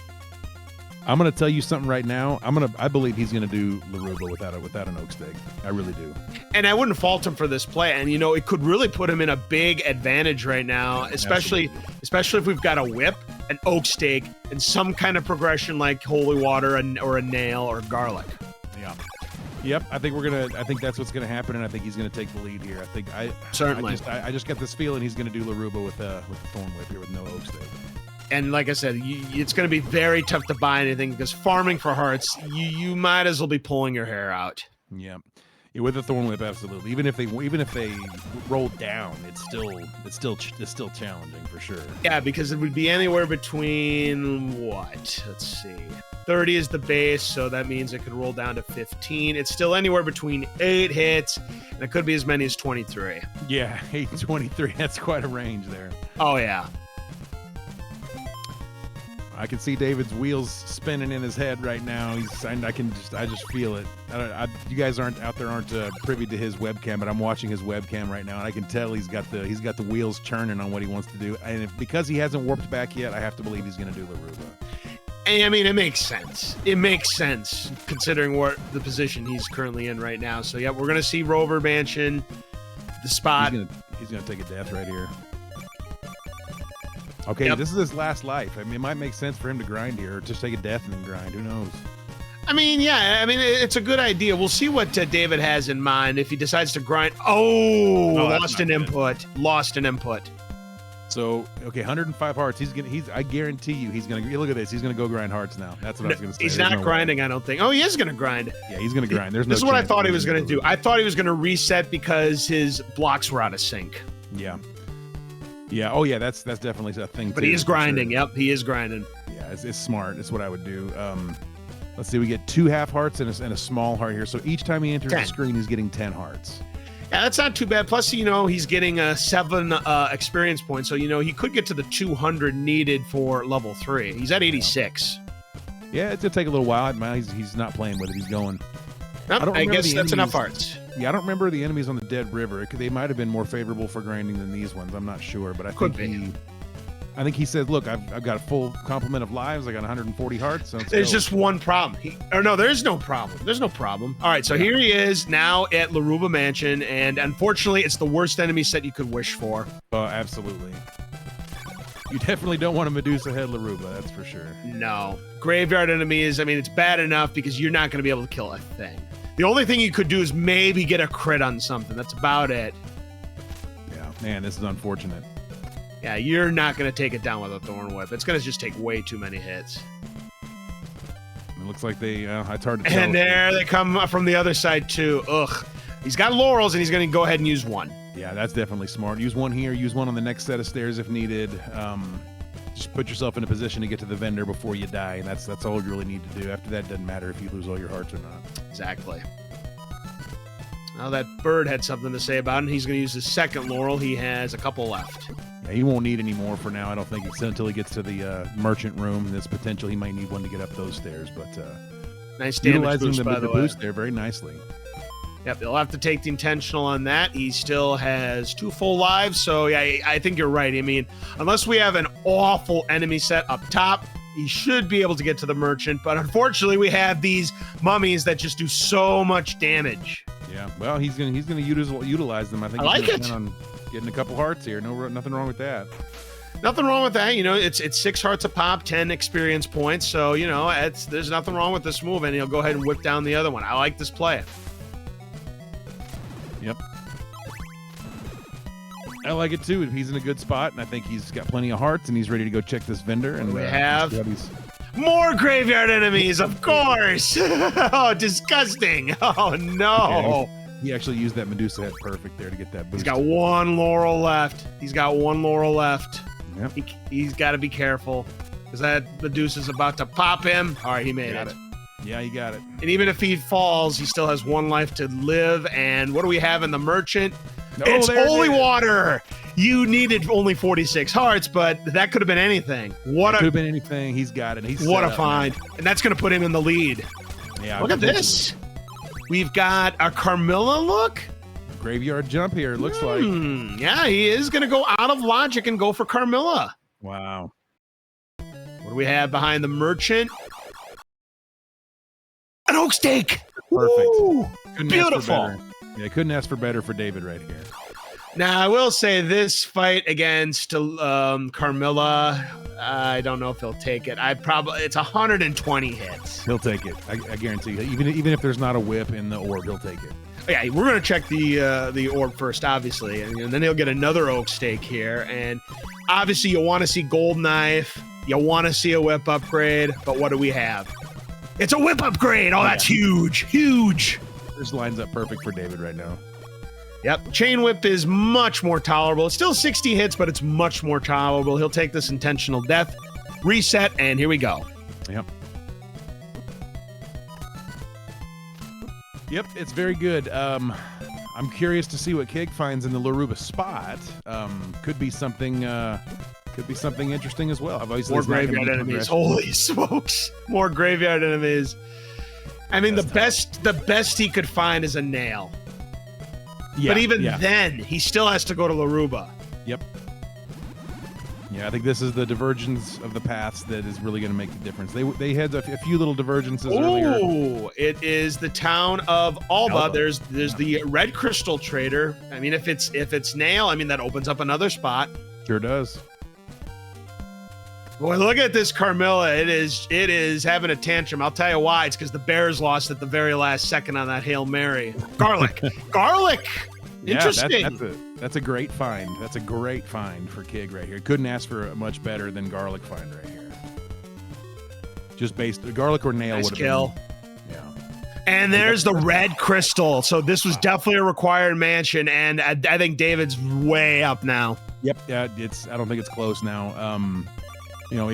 S2: I'm going to tell you something right now. I believe he's going to do Laruba without an oak stake. I really do. And
S1: I wouldn't fault him for this play. And, it could really put him in a big advantage right now, especially if we've got a whip, an oak stake, and some kind of progression like holy water or a nail or garlic.
S2: Yeah. Yep, I think that's what's going to happen, and I think he's going to take the lead here. I just got this feeling he's going to do Laruba with the Thorn Whip here with no oak stake.
S1: And like I said, it's going to be very tough to buy anything, because farming for hearts, you might as well be pulling your hair out.
S2: Yeah, with the Thorn Whip, absolutely. Even if they roll down, it's still challenging for sure.
S1: Yeah, because it would be anywhere between what? Let's see. 30 is the base, so that means it could roll down to 15. It's still anywhere between 8 hits, and it could be as many as 23.
S2: Yeah, 8 and 23. That's quite a range there.
S1: Oh, yeah.
S2: I can see David's wheels spinning in his head right now. I just feel it. You guys aren't privy to his webcam, but I'm watching his webcam right now, and I can tell he's got the wheels churning on what he wants to do. And because he hasn't warped back yet, I have to believe he's going to do Laruba.
S1: I mean, it makes sense. It makes sense considering what the position he's currently in right now. So yeah, we're gonna see Rover Mansion, the spot.
S2: He's gonna take a death right here. Okay, This is his last life. I mean, it might make sense for him to grind here, or just take a death and then grind. Who knows?
S1: I mean, yeah. I mean, it's a good idea. We'll see what David has in mind if he decides to grind. Lost an input.
S2: So okay, 105 hearts. I guarantee you, he's gonna look at this. He's gonna go grind hearts now. That's what I was gonna say.
S1: He's
S2: There's
S1: not
S2: no
S1: grinding,
S2: way.
S1: I don't think. Oh, he is gonna grind.
S2: Yeah, he's gonna grind. There's no.
S1: This is what I
S2: chance
S1: thought he
S2: he's
S1: was gonna do. I thought he was gonna reset because his blocks were out of sync.
S2: Yeah. Yeah. Oh yeah, that's definitely a thing.
S1: But
S2: too,
S1: he is
S2: for
S1: grinding.
S2: sure.
S1: Yep, he is grinding.
S2: Yeah, it's smart. It's what I would do. Let's see. We get 2 half hearts and a small heart here. So each time he enters
S1: 10.
S2: the screen, he's getting 10 hearts.
S1: Yeah, that's not too bad. Plus, he's getting 7 experience points. So, he could get to the 200 needed for level 3. He's at 86.
S2: Yeah, it's gonna take a little while. He's not playing with it. He's going.
S1: Nope, I guess that's enough hearts.
S2: Yeah, I don't remember the enemies on the Dead River. They might have been more favorable for grinding than these ones. I'm not sure, but I think he said, "Look, I've got a full complement of lives. I got 140 hearts." So
S1: there's just one problem. There's no problem. There's no problem. All right, so here he is now at Laruba Mansion, and unfortunately, it's the worst enemy set you could wish for.
S2: Absolutely. You definitely don't want a Medusa head Laruba, that's for sure.
S1: No. Graveyard enemies, it's bad enough because you're not going to be able to kill a thing. The only thing you could do is maybe get a crit on something. That's about it.
S2: Yeah, man, this is unfortunate.
S1: Yeah, you're not going to take it down with a Thorn Whip. It's going to just take way too many hits.
S2: It looks like it's hard to tell.
S1: And there they come from the other side, too. Ugh. He's got laurels, and he's going to go ahead and use one.
S2: Yeah, that's definitely smart. Use one here, use one on the next set of stairs if needed. Just put yourself in a position to get to the vendor before you die, and that's all you really need to do. After that, it doesn't matter if you lose all your hearts or not.
S1: Exactly. Now that bird had something to say about it. He's going to use his second laurel. He has a couple left.
S2: Yeah, he won't need any more for now. I don't think it's until he gets to the merchant room. There's potential he might need one to get up those stairs, but
S1: nice damage
S2: utilizing
S1: boost, by the
S2: boost there very nicely.
S1: Yep, they'll have to take the intentional on that. He still has 2 full lives, so yeah, I think you're right. Unless we have an awful enemy set up top, he should be able to get to the merchant, but unfortunately we have these mummies that just do so much damage.
S2: Yeah, well, he's gonna utilize them. I think
S1: I like it.
S2: On getting a couple hearts here. Nothing wrong with that.
S1: Nothing wrong with that. It's 6 hearts a pop, 10 experience points, so there's nothing wrong with this move, and he'll go ahead and whip down the other one. I like this play.
S2: Yep. I like it too. He's in a good spot, and I think he's got plenty of hearts, and he's ready to go check this vendor. And
S1: we have more graveyard enemies, of course. Oh, disgusting. Oh, no.
S2: Okay. He actually used that Medusa head perfect there to get that boost.
S1: He's got 1 laurel left.
S2: Yep.
S1: He's got to be careful because that Medusa's about to pop him. All right, he made it.
S2: Yeah, you got it.
S1: And even if he falls, he still has 1 life to live. And what do we have in the merchant? It's holy water. You needed only 46 hearts, but that could have been anything. Could
S2: have been anything. He's got it.
S1: What a find. And that's going to put him in the lead.
S2: Yeah.
S1: Look at this. We've got a Carmilla look.
S2: Graveyard jump here, looks like.
S1: Yeah, he is going to go out of logic and go for Carmilla.
S2: Wow.
S1: What do we have behind the merchant? An oak stake.
S2: Perfect.
S1: Beautiful.
S2: Yeah, couldn't ask for better for David right here.
S1: Now, I will say this fight against Carmilla, I don't know if he'll take it. It's 120 hits.
S2: He'll take it. I guarantee you. Even if there's not a whip in the orb, he'll take it.
S1: Yeah, we're going to check the orb first, obviously, and then he'll get another oak stake here. And obviously, you want to see gold knife. You want to see a whip upgrade. But what do we have? It's a whip upgrade. Oh, that's huge. Huge.
S2: This lines up perfect for David right now.
S1: Yep. Chain whip is much more tolerable. It's still 60 hits, but it's much more tolerable. He'll take this intentional death, reset, and here we go.
S2: Yep. Yep, it's very good. I'm curious to see what Kig finds in the Laruba spot. Could be something interesting as well. Obviously,
S1: more graveyard enemies. Holy smokes! More graveyard enemies. The best he could find is a nail. Yeah, but even then, he still has to go to Laruba.
S2: Yep. Yeah, I think this is the divergence of the paths that is really going to make the difference. They had a few little divergences earlier.
S1: Oh, it is the town of Alba. There's the red crystal trader. If it's nail, that opens up another spot.
S2: Sure does.
S1: Boy, look at this Carmilla. It is having a tantrum. I'll tell you why. It's because the Bears lost at the very last second on that Hail Mary. Garlic. Garlic. Interesting.
S2: That's a great find. That's a great find for Kig right here. Couldn't ask for a much better than garlic find right here. Just based garlic or nail
S1: Nice
S2: would have
S1: kill.
S2: been. Yeah.
S1: And there's the red crystal. So this was definitely a required mansion, and I think David's way up now.
S2: Yep. Yeah. I don't think it's close now. You know,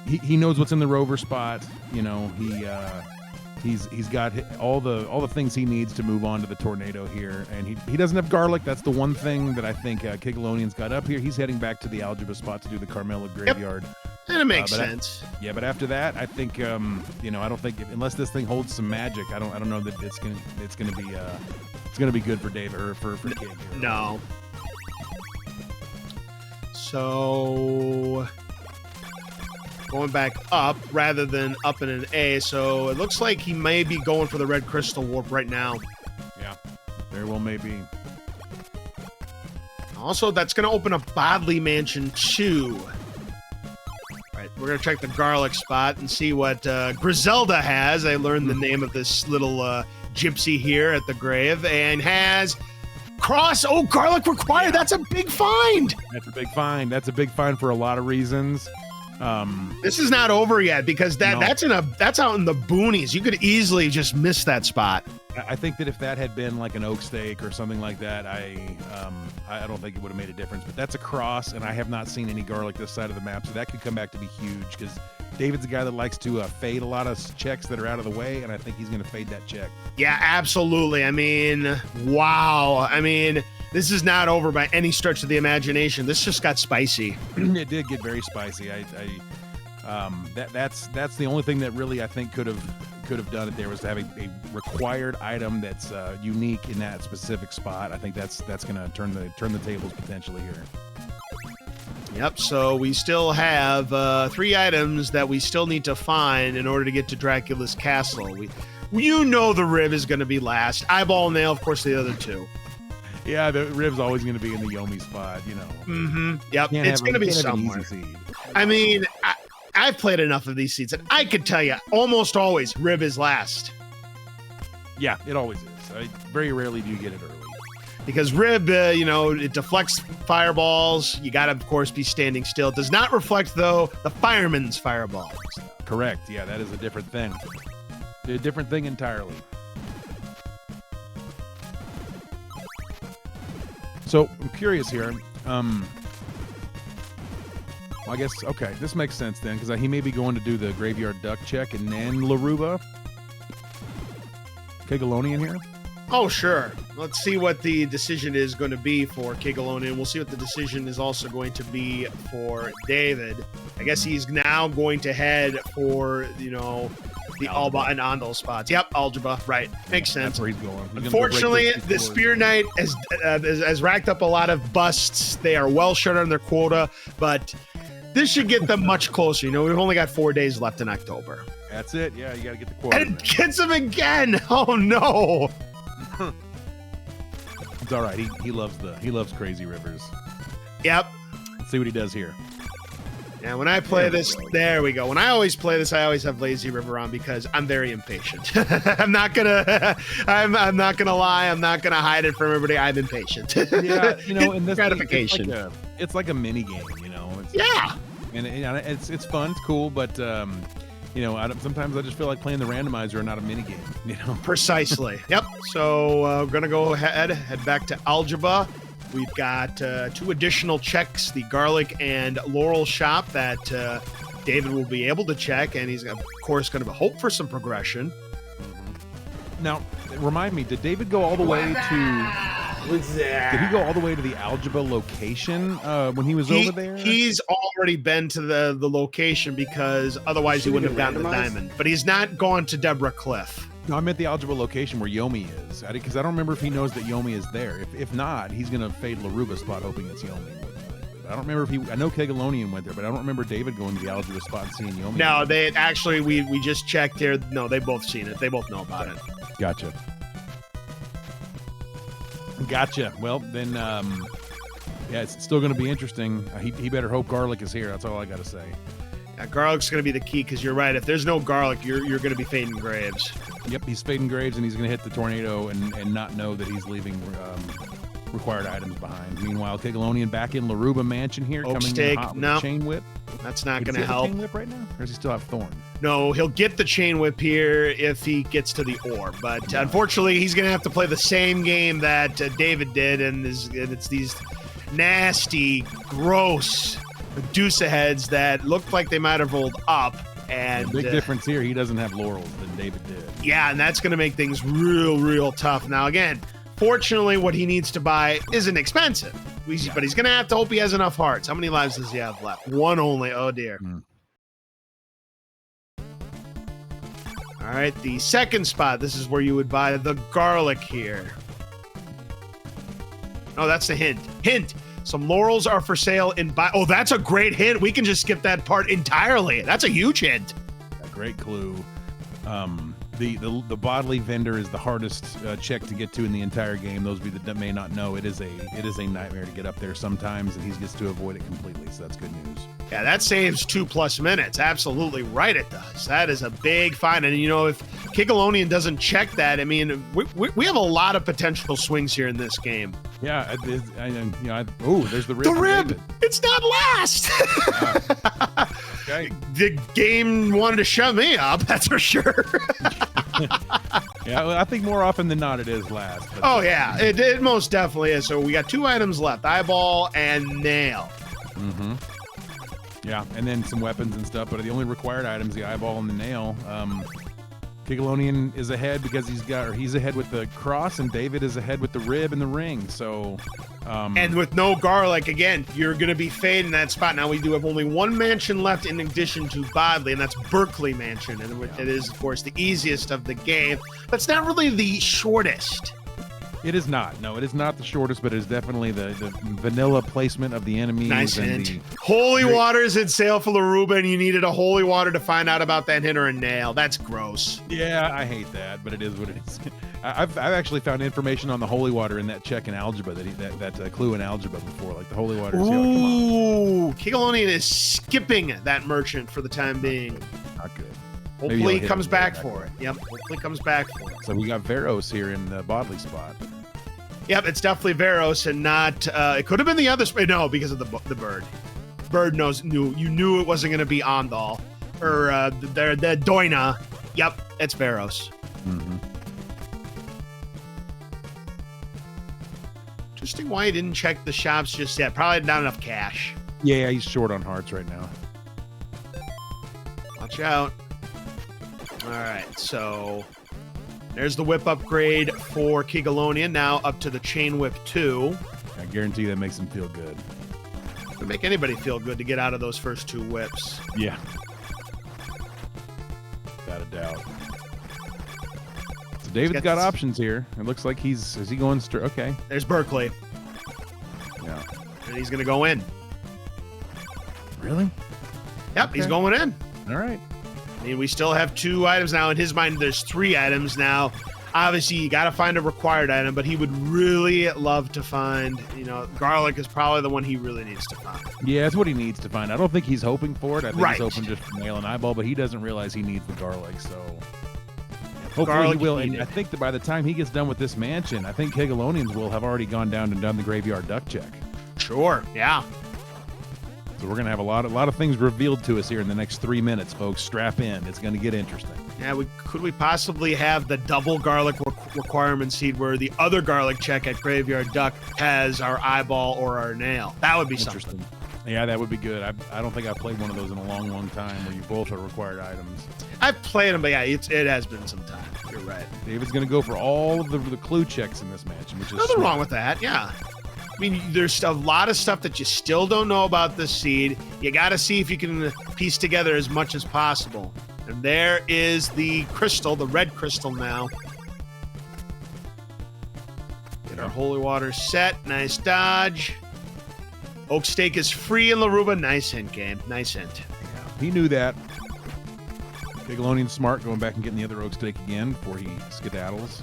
S2: he knows what's in the rover spot. You know, he's got all the things he needs to move on to the tornado here, and he doesn't have garlic. That's the one thing that I think Kigalonian's got up here. He's heading back to the algebra spot to do the Carmela graveyard.
S1: Yep. And it makes sense.
S2: But after that, I think I don't think unless this thing holds some magic, I don't know that it's gonna be good for David or for Kig here.
S1: No. So going back up rather than up in an A, so it looks like he may be going for the red crystal warp right now.
S2: Yeah, very well may be.
S1: Also, that's going to open up Bodley Mansion 2. Right, we're going to check the garlic spot and see what Griselda has. I learned the name of this little gypsy here at the grave, and has cross. Oh, garlic required. Yeah. That's a big find.
S2: That's a big find. That's a big find for a lot of reasons.
S1: This is not over yet because that's out in the boonies. You could easily just miss that spot.
S2: I think that if that had been like an oak steak or something like that, I don't think it would have made a difference. But that's a cross, and I have not seen any garlic this side of the map, so that could come back to be huge because David's a guy that likes to fade a lot of checks that are out of the way, and I think he's going to fade that check.
S1: Yeah, absolutely. I mean, wow. I mean, this is not over by any stretch of the imagination. This just got spicy.
S2: It did get very spicy. That's the only thing that really I think could have done it there was to have a required item that's unique in that specific spot. I think that's going to turn the tables potentially here.
S1: Yep. So we still have 3 items that we still need to find in order to get to Dracula's castle. The Riv is going to be last. Eyeball and Nail, of course, the other 2.
S2: Yeah, the Riv's always going to be in the Yomi spot,
S1: Mm-hmm. Yep, it's going to be somewhere. I mean, I've played enough of these seeds, and I could tell you, almost always, Riv is last.
S2: Yeah, it always is. Very rarely do you get it early.
S1: Because Rib, it deflects fireballs. You got to, of course, be standing still. It does not reflect, though, the fireman's fireballs.
S2: Correct. Yeah, that is a different thing. A different thing entirely. So I'm curious here. Well, I guess okay. This makes sense then, because he may be going to do the graveyard duck check and then Laruba. Kigalonian here.
S1: Oh, sure. Let's see what the decision is going to be for Kigalonian. We'll see what the decision is also going to be for David. I guess he's now going to head for the Alba and Andal spots. Yep, Algebra. Right. Makes sense.
S2: That's where he's going.
S1: Unfortunately, the Spear Knight has racked up a lot of busts. They are well short on their quota, but this should get them much closer. We've only got 4 days left in October.
S2: That's it. Yeah, you got to get the quota.
S1: And it gets him again. Oh, no.
S2: It's all right. He loves crazy rivers.
S1: Yep.
S2: Let's see what he does here.
S1: Yeah, when I play this, there we go. When I always play this, I always have Lazy River on because I'm very impatient. I'm not gonna lie. I'm not gonna hide it from everybody. I'm impatient.
S2: Yeah, in this
S1: gratification.
S2: It's like a mini game,
S1: Yeah.
S2: And it's fun. It's cool, but sometimes I just feel like playing the randomizer and not a mini game.
S1: Precisely. Yep. So we're gonna go head back to Algebra. We've got 2 additional checks, the Garlic and Laurel shop that David will be able to check, and he's, of course, going to hope for some progression.
S2: Now, remind me, did David go all the way to...
S1: What's that?
S2: Did he go all the way to the Algebra location when he was over there?
S1: He's already been to the location because otherwise he wouldn't have gotten the diamond. But he's not gone to Deborah Cliff.
S2: No, I meant the Algebra location where Yomi is. Because I don't remember if he knows that Yomi is there. If not, he's going to fade Laruba spot hoping it's Yomi. I don't remember if I know Kigalonian went there, but I don't remember David going to the Algebra spot and seeing Yomi.
S1: No, they actually, we just checked here. No, they both seen it. They both know about it.
S2: Gotcha. Well, then, it's still going to be interesting. He better hope Garlic is here. That's all I got to say.
S1: Yeah, Garlic's going to be the key because you're right. If there's no Garlic, you're going to be fading Graves.
S2: Yep, he's fading graves, and he's going to hit the tornado and not know that he's leaving required items behind. Meanwhile, Kigalonian back in Laruba Mansion here,
S1: Oak
S2: coming
S1: Stake,
S2: in hot with
S1: no.
S2: the chain whip.
S1: That's not
S2: Does
S1: going
S2: he
S1: to
S2: have a
S1: help.
S2: chain whip right now, or does he still have Thorn?
S1: No, he'll get the chain whip here if he gets to the orb. But unfortunately, he's going to have to play the same game that David did, and it's these nasty, gross Medusa heads that look like they might have rolled up. And
S2: the big difference here, he doesn't have laurels than David did.
S1: Yeah, and that's going to make things real tough. Now, again, fortunately, what he needs to buy isn't expensive. But he's going to have to hope he has enough hearts. How many lives does he have left? One only. Oh, dear. All right, the second spot. This is where you would buy the garlic here. Oh, that's the hint. Hint. Some laurels are for sale in Oh, that's a great hint. We can just skip that part entirely. That's a huge hint.
S2: A great clue. The bodily vendor is the hardest check to get to in the entire game. Those of you that may not know, it is a nightmare to get up there sometimes, and he gets to avoid it completely. So that's good news.
S1: Yeah, that saves 2+ minutes. Absolutely right, it does. That is a big find. And, if Kigalonian doesn't check that, I mean, we have a lot of potential swings here in this game.
S2: Yeah, there's the rib.
S1: The rib! It's not last!
S2: Okay.
S1: The game wanted to shut me up, that's for sure.
S2: Yeah, well, I think more often than not it is last. But
S1: oh, yeah, it most definitely is. So we got 2 items left, eyeball and nail.
S2: Mm-hmm. Yeah, and then some weapons and stuff, but the only required items, the eyeball and the nail. Kigalonian is ahead because he's ahead with the cross, and David is ahead with the rib and the ring. So,
S1: and with no garlic, again, you're going to be fading that spot. Now we do have only 1 mansion left in addition to Bodley, and that's Berkeley Mansion, and it is, of course, the easiest of the game. But it's not really the shortest.
S2: It is not. No, it is not the shortest, but it is definitely the vanilla placement of the enemies.
S1: Nice
S2: and
S1: hint. Holy waters in sale for Laruba, and you needed a holy water to find out about that hint or a nail. That's gross.
S2: Yeah, I hate that, but it is what it is. I've actually found information on the holy water in that check in algebra that clue in algebra before, like the holy water.
S1: Ooh, Kigalonian is skipping that merchant for the time being.
S2: Not good.
S1: Hopefully he comes back for it. Yep, hopefully comes back for it.
S2: So we got Veros here in the Bodley spot.
S1: Yep, it's definitely Veros and not. It could have been the other. No, because of the bird. Bird knew it wasn't going to be Andal or the Doina. Yep, it's Veros.
S2: Mm-hmm.
S1: Interesting why he didn't check the shops just yet. Probably not enough cash.
S2: Yeah, he's short on hearts right now.
S1: Watch out. All right, so there's the whip upgrade for Kigalonian. Now up to the chain whip 2.
S2: I guarantee that makes him feel good.
S1: It'll make anybody feel good to get out of those first 2 whips.
S2: Yeah. Without a doubt. So David's got options here. It looks like is he going straight? Okay.
S1: There's Berkeley.
S2: Yeah.
S1: And he's going to go in.
S2: Really?
S1: Yep,
S2: Okay.
S1: He's going in.
S2: All right.
S1: I mean, we still have 2 items now. In his mind, there's 3 items now. Obviously, you got to find a required item, but he would really love to find, garlic is probably the one he really needs to find.
S2: Yeah, that's what he needs to find. I don't think he's hoping for it. I think
S1: Right.
S2: he's hoping just for nail and eyeball, but he doesn't realize he needs the garlic, so hopefully
S1: Garlic
S2: he will.
S1: needed.
S2: And I think that by the time he gets done with this mansion, I think Kigalonians will have already gone down and done the graveyard duck check.
S1: Sure, yeah.
S2: So we're going to have a lot of things revealed to us here in the next 3 minutes, folks. Strap in. It's going to get interesting.
S1: Yeah, could we possibly have the double garlic requirement seed where the other garlic check at Graveyard Duck has our eyeball or our nail? That would be
S2: Interesting.
S1: something.
S2: Yeah, that would be good. I don't think I've played one of those in a long time where you both are required items.
S1: I've played them, but yeah, it has been some time. You're right.
S2: David's going to go for all of the clue checks in this mansion, which is
S1: Nothing
S2: smart.
S1: wrong with that, yeah. I mean, there's a lot of stuff that you still don't know about this seed. You got to see if you can piece together as much as possible. And there is the crystal, the red crystal now. Get our holy water set. Nice dodge. Oak Stake is free in Laruba. Nice hint, game. Nice hint.
S2: Yeah, he knew that. Kigalonian's smart, going back and getting the other Oak Stake again before he skedaddles.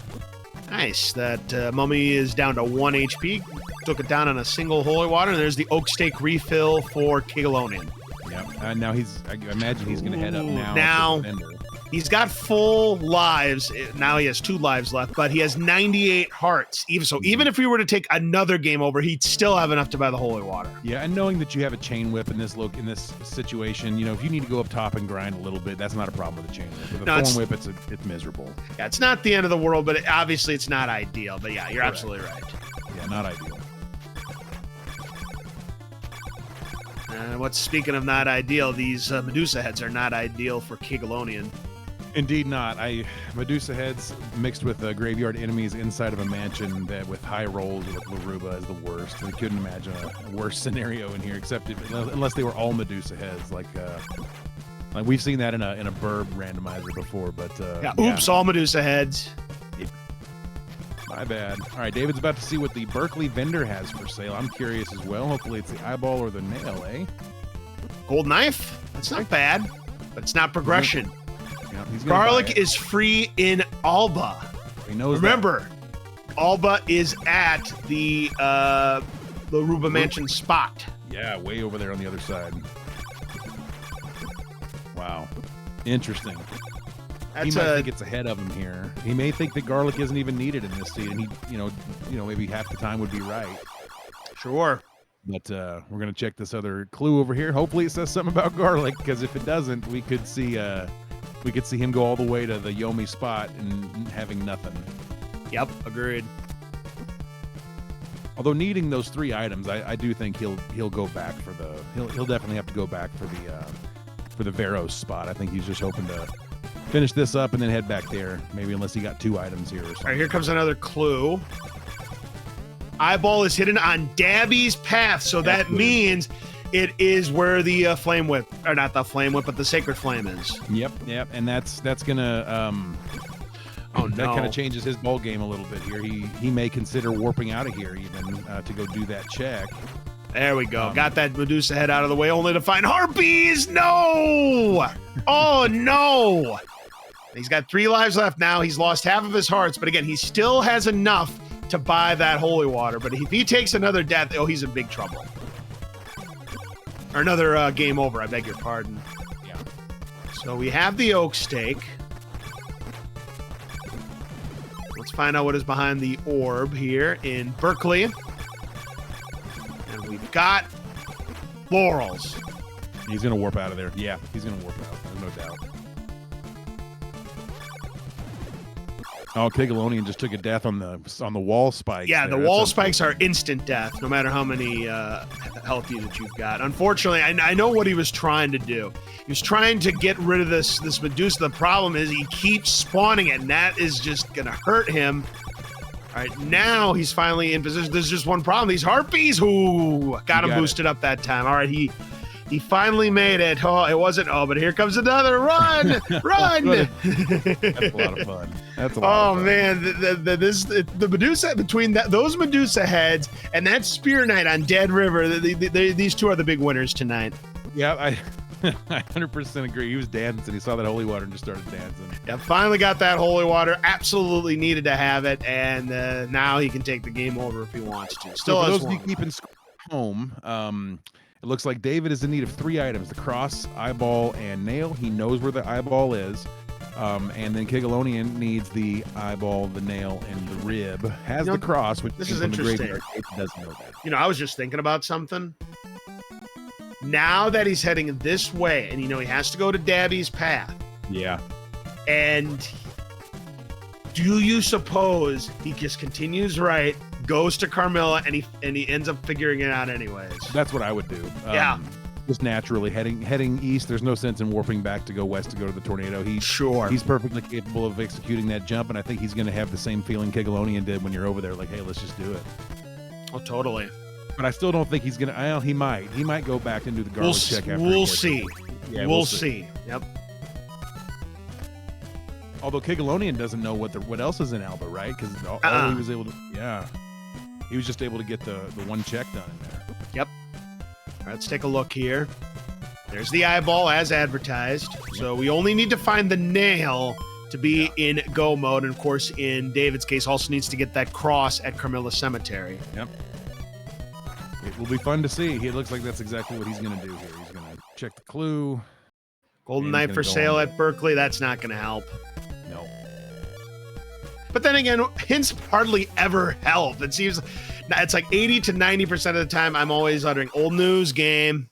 S1: Nice. That mummy is down to 1 HP. Took it down on a single holy water. And there's the Oak Stake refill for Kigalonian.
S2: Yeah. Now I imagine he's going to head up now.
S1: Now.
S2: to the vendor.
S1: He's got full lives. Now he has 2 lives left, but he has 98 hearts. Even if we were to take another game over, he'd still have enough to buy the holy water.
S2: Yeah, and knowing that you have a chain whip in this situation, you know, if you need to go up top and grind a little bit, that's not a problem with a chain whip. With a thorn whip, it's miserable.
S1: Yeah, it's not the end of the world, but obviously it's not ideal. But yeah, you're absolutely right.
S2: Yeah, not ideal.
S1: Speaking of not ideal, these Medusa heads are not ideal for Kigalonian.
S2: Indeed not. Medusa heads mixed with graveyard enemies inside of a mansion that with high rolls with Laruba is the worst. I couldn't imagine a worse scenario in here, except unless they were all Medusa heads, like we've seen that in a Burb randomizer before. But
S1: all Medusa heads.
S2: My bad. All right, David's about to see what the Berkeley vendor has for sale. I'm curious as well. Hopefully it's the eyeball or the nail, eh?
S1: Gold knife? That's not bad, but it's not progression.
S2: Yeah,
S1: Garlic is free in Alba.
S2: He knows.
S1: Remember, Alba is at the Laruba Mansion spot.
S2: Yeah, way over there on the other side. Wow. Interesting. He might think it's ahead of him here. He may think that garlic isn't even needed in this seed, and he, you know, maybe half the time would be right.
S1: Sure.
S2: But we're gonna check this other clue over here. Hopefully, it says something about garlic, because if it doesn't, we could see him go all the way to the Yomi spot and having nothing.
S1: Yep, agreed.
S2: Although needing those 3 items, I do think he'll go back for he'll definitely have to go back for the Veros spot. I think he's just hoping to finish this up and then head back there. Maybe unless he got 2 items here or something.
S1: All right, here comes another clue. Eyeball is hidden on Dabby's path, so that means it is where the flame whip, or not the flame whip, but the sacred flame is.
S2: Yep, and that's gonna that kind of changes his ball game a little bit here. He may consider warping out of here even to go do that check.
S1: There we go. Got that Medusa head out of the way, only to find harpies. No! Oh no! He's got 3 lives left now. He's lost half of his hearts, but again, he still has enough to buy that holy water. But if he takes another death, he's in big trouble. Or another game over, I beg your pardon.
S2: Yeah.
S1: So we have the oak stake. Let's find out what is behind the orb here in Berkeley. And we've got laurels.
S2: He's going to warp out of there. Yeah, he's going to warp out. There's no doubt. Oh, Kigalonian just took a death on the wall spikes.
S1: Yeah, the wall spikes are instant death, no matter how many health units you've got. Unfortunately, I know what he was trying to do. He was trying to get rid of this Medusa. The problem is he keeps spawning it, and that is just going to hurt him. All right, now he's finally in position. There's just one problem. These harpies, got him boosted up that time. All right, he finally made it. Oh, it wasn't. Oh, but here comes another run. Run.
S2: That's a lot of fun. That's a lot of fun.
S1: Man, the Medusa, between those Medusa heads and that Spear Knight on Dead River, these 2 are the big winners tonight.
S2: Yeah, I 100% agree. He was dancing. He saw that holy water and just started dancing.
S1: Yeah, finally got that holy water. Absolutely needed to have it, and now he can take the game over if he wants to. Still,
S2: for those of you keeping score at home, it looks like David is in need of 3 items: the cross, eyeball, and nail. He knows where the eyeball is. And then Kigalonian needs the eyeball, the nail, and the rib. Has the cross, which
S1: this is interesting.
S2: It doesn't know that.
S1: I was just thinking about something. Now that he's heading this way, and he has to go to Dabby's path.
S2: Yeah.
S1: And do you suppose he just continues right, goes to Carmilla, and he ends up figuring it out anyways?
S2: That's what I would do.
S1: Yeah.
S2: Just naturally heading east. There's no sense in warping back to go west to go to the tornado. He's perfectly capable of executing that jump, and I think he's going to have the same feeling Kigalonian did when you're over there. Like, hey, let's just do it.
S1: Oh, totally.
S2: But I still don't think he's going to. He might go back and do the garlic check after.
S1: We'll see.
S2: Yeah,
S1: we'll see. Yep.
S2: Although Kigalonian doesn't know what else is in Alba, right? Because all he was able to. Yeah. He was just able to get the one check done in there.
S1: Yep. All right, let's take a look here. There's the eyeball as advertised. So we only need to find the nail to be in go mode. And of course, in David's case, also needs to get that cross at Carmilla Cemetery.
S2: Yep. It will be fun to see. It looks like that's exactly what he's going to do here. He's going to check the clue.
S1: Of Golden
S2: And
S1: Knight
S2: he's
S1: for
S2: gonna go
S1: sale
S2: on
S1: at Berkeley. That's not going to help.
S2: No.
S1: But then again, hints hardly ever help. It seems it's like 80 to 90% of the time I'm always uttering old news game.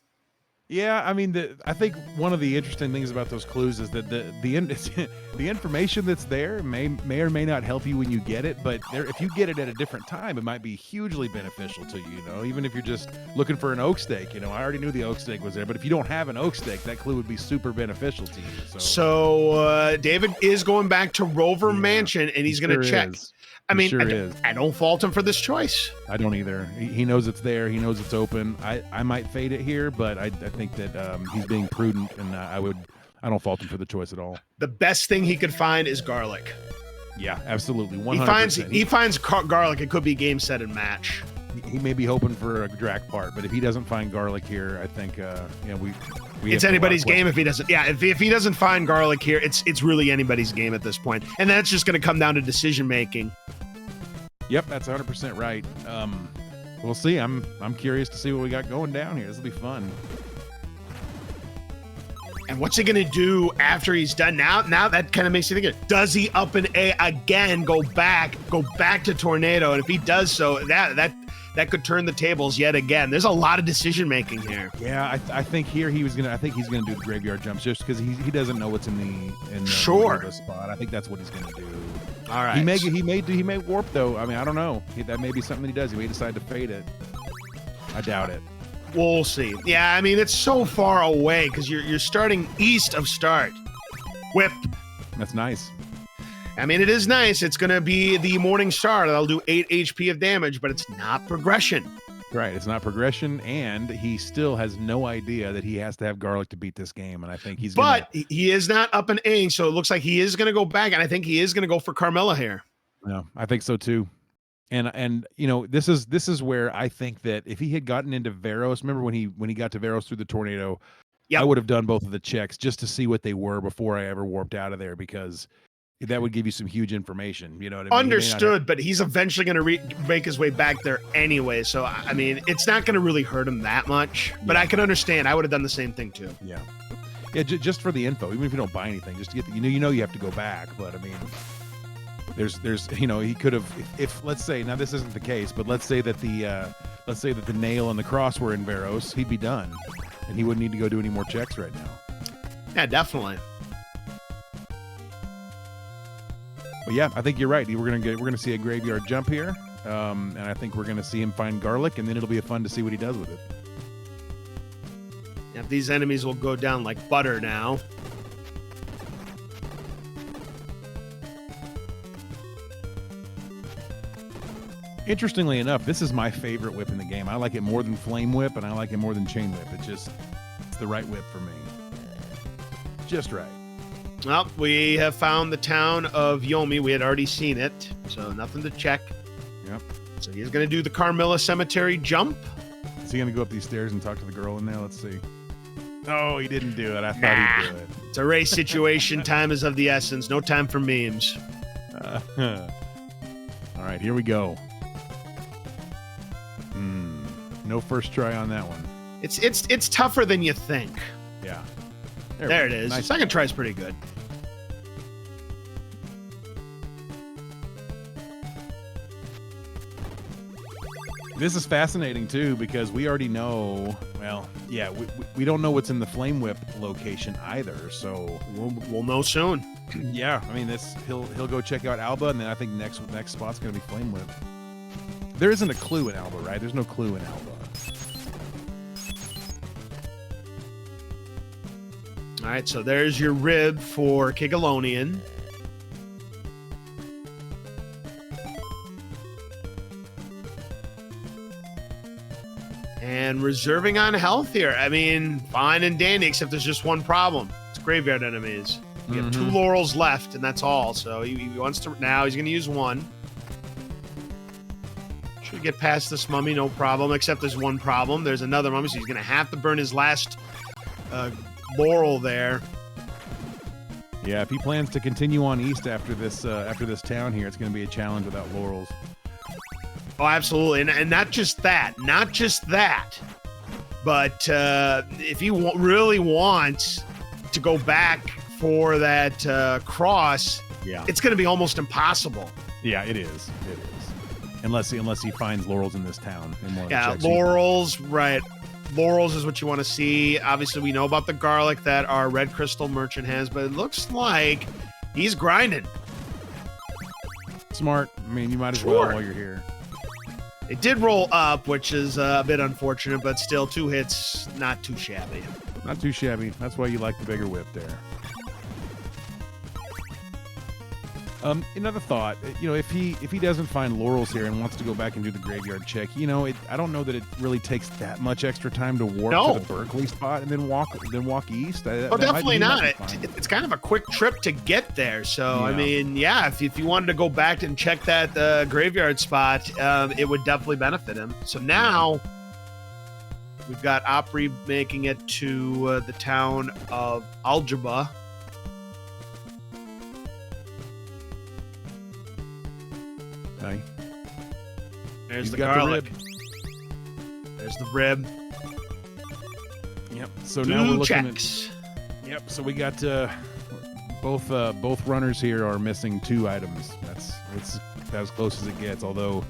S2: Yeah, I mean, I think one of the interesting things about those clues is that the information that's there may or may not help you when you get it, but if you get it at a different time, it might be hugely beneficial to you. You know, even if you're just looking for an oak steak. You know, I already knew the oak steak was there, but if you don't have an oak steak, that clue would be super beneficial to you.
S1: So David is going back to Rover Mansion, and he's going to check. I mean, I don't fault him for this choice.
S2: I don't either. He knows it's there. He knows it's open. I might fade it here, but I think that he's being prudent, and I don't fault him for the choice at all.
S1: The best thing he could find is garlic.
S2: Yeah, absolutely. 100%.
S1: He finds garlic. It could be game, set, and match.
S2: He may be hoping for a drac part, but if he doesn't find garlic here, I think we
S1: it's anybody's game if he doesn't. Yeah, if he doesn't find garlic here, it's really anybody's game at this point, and that's just going to come down to decision making.
S2: Yep, that's 100% right. We'll see. I'm curious to see what we got going down here. This will be fun.
S1: And what's he going to do after he's done? Now that kind of makes you think, does he up an A again, go back to Tornado? And if he does so, that could turn the tables yet again. There's a lot of decision making here.
S2: Yeah, I think here I think he's gonna do the graveyard jumps just because he doesn't know what's in the
S1: sure
S2: spot. I think that's what he's gonna do.
S1: All right.
S2: He may warp though. I mean, I don't know. That may be something that he does. He may decide to fade it. I doubt it.
S1: We'll see. Yeah, I mean, it's so far away because you're starting east of start. Whip.
S2: That's nice.
S1: I mean, it is nice. It's going to be the Morning Star. That'll do 8 HP of damage, but it's not progression.
S2: Right. It's not progression, and he still has no idea that he has to have garlic to beat this game, and I think he's
S1: But he is not up and A, so it looks like he is going to go back, and I think he is going to go for Carmilla here.
S2: Yeah, I think so too. And you know, this is where I think that if he had gotten into Varos, remember when he got to Varos through the tornado, I would have done both of the checks just to see what they were before I ever warped out of there, because that would give you some huge information. You know what I mean?
S1: Understood, but he's eventually going to make his way back there anyway. So, I mean, it's not going to really hurt him that much. But I can understand. I would have done the same thing, too.
S2: Yeah. Yeah, just for the info, even if you don't buy anything, just to get you know you have to go back. But, I mean, there's he could have, if let's say, now this isn't the case, but let's say that the nail and the cross were in Varos, he'd be done. And he wouldn't need to go do any more checks right now.
S1: Yeah, definitely.
S2: But yeah, I think you're right. We're gonna see a graveyard jump here, and I think we're gonna see him find garlic, and then it'll be fun to see what he does with it.
S1: Yeah, these enemies will go down like butter now.
S2: Interestingly enough, this is my favorite whip in the game. I like it more than Flame Whip, and I like it more than Chain Whip. It's the right whip for me. Just right.
S1: Well, we have found the town of Yomi. We had already seen it, so nothing to check.
S2: Yep.
S1: So he's going to do the Carmilla Cemetery jump.
S2: Is he going to go up these stairs and talk to the girl in there? Let's see. Oh, he didn't do it. I thought he'd do it.
S1: It's a race situation. Time is of the essence. No time for memes.
S2: All right, here we go. No first try on that one.
S1: It's tougher than you think.
S2: Yeah.
S1: There it is. Nice. Second try is pretty good.
S2: This is fascinating too, because we already know. Well, yeah, we don't know what's in the Flame Whip location either. So
S1: we'll know soon.
S2: Yeah, I mean he'll go check out Alba, and then I think next spot's gonna be Flame Whip. There isn't a clue in Alba, right? There's no clue in Alba.
S1: All right, so there's your rib for Kigalonian. And reserving on health here. I mean, fine and dandy, except there's just one problem. It's graveyard enemies. We have 2 laurels left, and that's all. So he wants to, now he's going to use 1. Should get past this mummy, no problem, except there's one problem. There's another mummy, so he's going to have to burn his last laurel there.
S2: Yeah, if he plans to continue on east after this town here, it's going to be a challenge without laurels.
S1: Oh, absolutely, and not just that, but if he really wants to go back for that cross,
S2: Yeah.
S1: it's going to be almost impossible.
S2: Yeah, it is. It is. Unless he finds laurels in this town.
S1: Yeah, laurels, right. Laurels is what you want to see. Obviously, we know about the garlic that our red crystal merchant has, but it looks like he's grinding.
S2: Smart. I mean, you might as well while you're here.
S1: It did roll up, which is a bit unfortunate, but still 2 hits, not too shabby.
S2: Not too shabby. That's why you like the bigger whip there. Another thought, if he doesn't find laurels here and wants to go back and do the graveyard check, I don't know that it really takes that much extra time to warp to the Berkeley spot and then walk east.
S1: Definitely not. It's kind of a quick trip to get there. So, I mean, yeah, if you wanted to go back and check that graveyard spot, it would definitely benefit him. So now we've got Opry making it to the town of Algebra.
S2: Okay.
S1: There's the garlic. There's the rib.
S2: Yep. So now we're looking
S1: checks.
S2: Yep. So we got both runners here are missing 2 items. That's as close as it gets. Although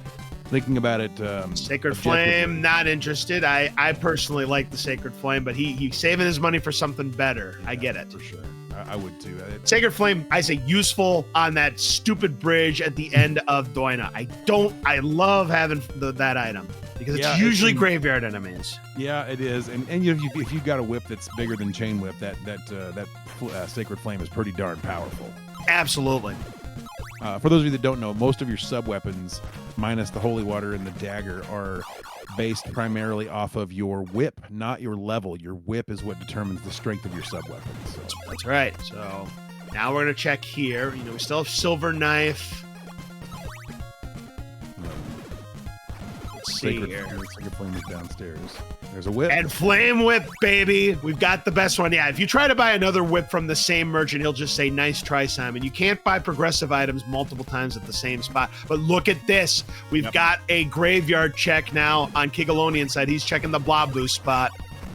S2: thinking about it,
S1: Sacred Flame, not interested. I personally like the Sacred Flame, but he's saving his money for something better. I get it
S2: for sure. I would too.
S1: Sacred Flame, I say useful on that stupid bridge at the end of Doina. I love having that item because it's usually graveyard enemies.
S2: Yeah, it is. And if you've got a whip that's bigger than Chain Whip, that Sacred Flame is pretty darn powerful.
S1: Absolutely.
S2: For those of you that don't know, most of your sub-weapons, minus the Holy Water and the Dagger, are based primarily off of your whip, not your level. Your whip is what determines the strength of your sub-weapons. So.
S1: That's right. So now we're going to check here. We still have Silver Knife. Let's see here.
S2: Sacred Flame is downstairs. There's a whip.
S1: And Flame Whip, baby. We've got the best one. Yeah, if you try to buy another whip from the same merchant, he'll just say, nice try, Simon. You can't buy progressive items multiple times at the same spot. But look at this. We've got a graveyard check now on Kigalonian side. He's checking the Blob Boost spot.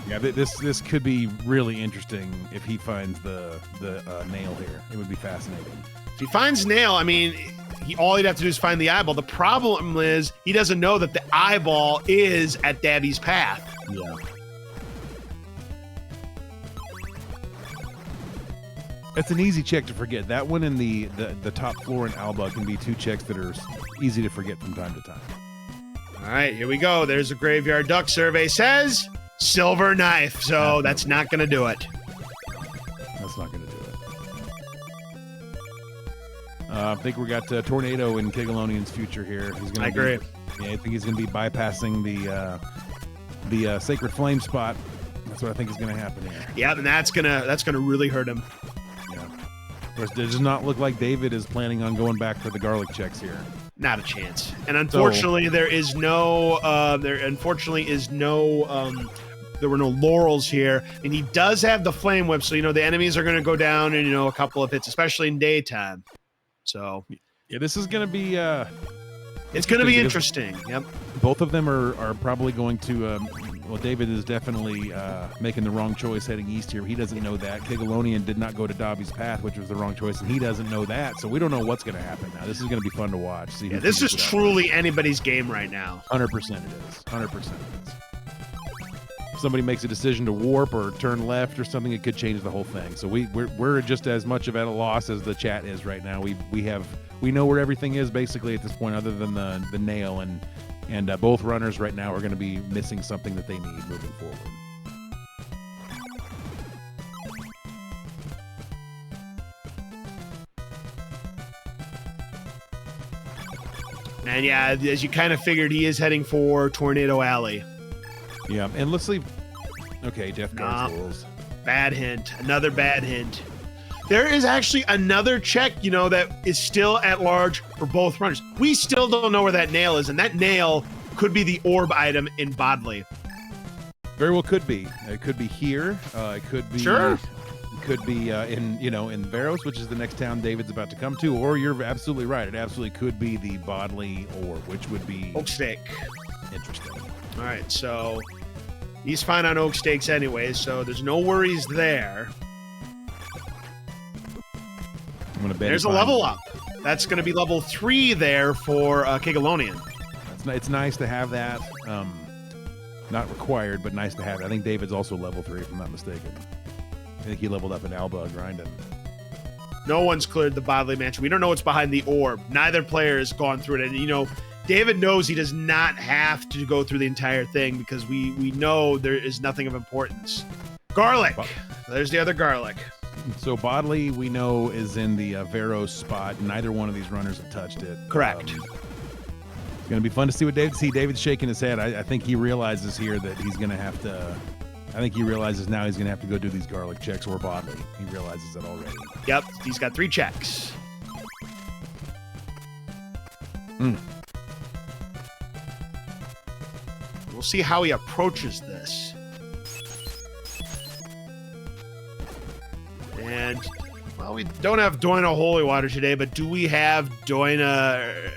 S2: Yeah, this could be really interesting if he finds the nail here. It would be fascinating.
S1: If he finds nail, I mean, all he'd have to do is find the eyeball. The problem is he doesn't know that the eyeball is at Dabby's path.
S2: Yeah. It's an easy check to forget. That one and the top floor in Alba can be 2 checks that are easy to forget from time to time.
S1: All right, here we go. There's a graveyard duck survey says Silver Knife. So that's not going to do it.
S2: That's not going to do it. I think we got Tornado in Kigalonian's future here.
S1: I agree.
S2: Yeah, I think he's going to be bypassing the Sacred Flame spot. That's what I think is going to happen here.
S1: Yeah, and that's gonna really hurt him.
S2: Yeah. Of course, it does not look like David is planning on going back for the garlic checks here.
S1: Not a chance. And unfortunately, there were no laurels here, and he does have the Flame Whip, so the enemies are going to go down in a couple of hits, especially in daytime. So
S2: yeah, this is going to be
S1: it's going to be interesting. Yep.
S2: Both of them are probably going to David is definitely making the wrong choice heading east here. He doesn't know that. Kigalonian did not go to Dobby's path, which was the wrong choice, and he doesn't know that. So we don't know what's going to happen now. This is going to be fun to watch.
S1: Yeah, this is truly anybody's game right now.
S2: 100% it is. 100% it is. If somebody makes a decision to warp or turn left or something, it could change the whole thing. So we're just as much of at a loss as the chat is right now. We know where everything is basically at this point, other than the nail, and both runners right now are going to be missing something that they need moving forward.
S1: And yeah, as you kind of figured, he is heading for Tornado Alley.
S2: Yeah, and let's leave. Okay, Death Guard's rules.
S1: Bad hint. Another bad hint. There is actually another check, that is still at large for both runners. We still don't know where that nail is, and that nail could be the orb item in Bodley.
S2: Very well could be. It could be here. It could be.
S1: Sure.
S2: It could be in Varos, which is the next town David's about to come to. Or you're absolutely right. It absolutely could be the Bodley orb, which would be
S1: Oak Stake.
S2: Interesting.
S1: All right, so he's fine on Oak Stakes anyway, so there's no worries there.
S2: I'm gonna bet
S1: There's
S2: he
S1: a level
S2: finds
S1: up. That's going to be level 3 there for Kigalonian.
S2: It's nice to have that. Not required, but nice to have. I think David's also level 3, if I'm not mistaken. I think he leveled up in Alba grinding.
S1: No one's cleared the bodily mansion. We don't know what's behind the orb. Neither player has gone through it. And, you know, David knows he does not have to go through the entire thing because we know there is nothing of importance. Garlic. There's the other garlic.
S2: So Bodley, we know, is in the Veros spot. Neither one of these runners have touched it.
S1: Correct.
S2: It's going to be fun to see what David's shaking his head. I think he realizes here that he's going to have to. I think he realizes now he's going to have to go do these garlic checks, or Bodley. He realizes it already.
S1: Yep, he's got 3 checks. We'll see how he approaches this. And, well, we don't have Doina Holy Water today, but do we have Doina?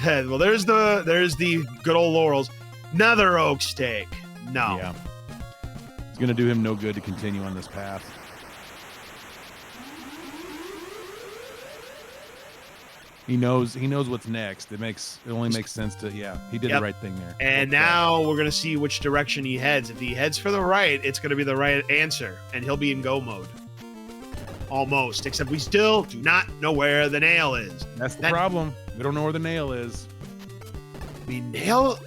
S1: Well, there's the good old laurels. Another oak steak. No.
S2: Yeah. It's going to do him no good to continue on this path. He knows what's next. It only makes sense to, he did the right thing there.
S1: And now we're going to see which direction he heads. If he heads for the right, it's going to be the right answer, and he'll be in go mode. Almost, except we still do not know where the nail is.
S2: That's the problem. We don't know where the nail is.
S1: The nail,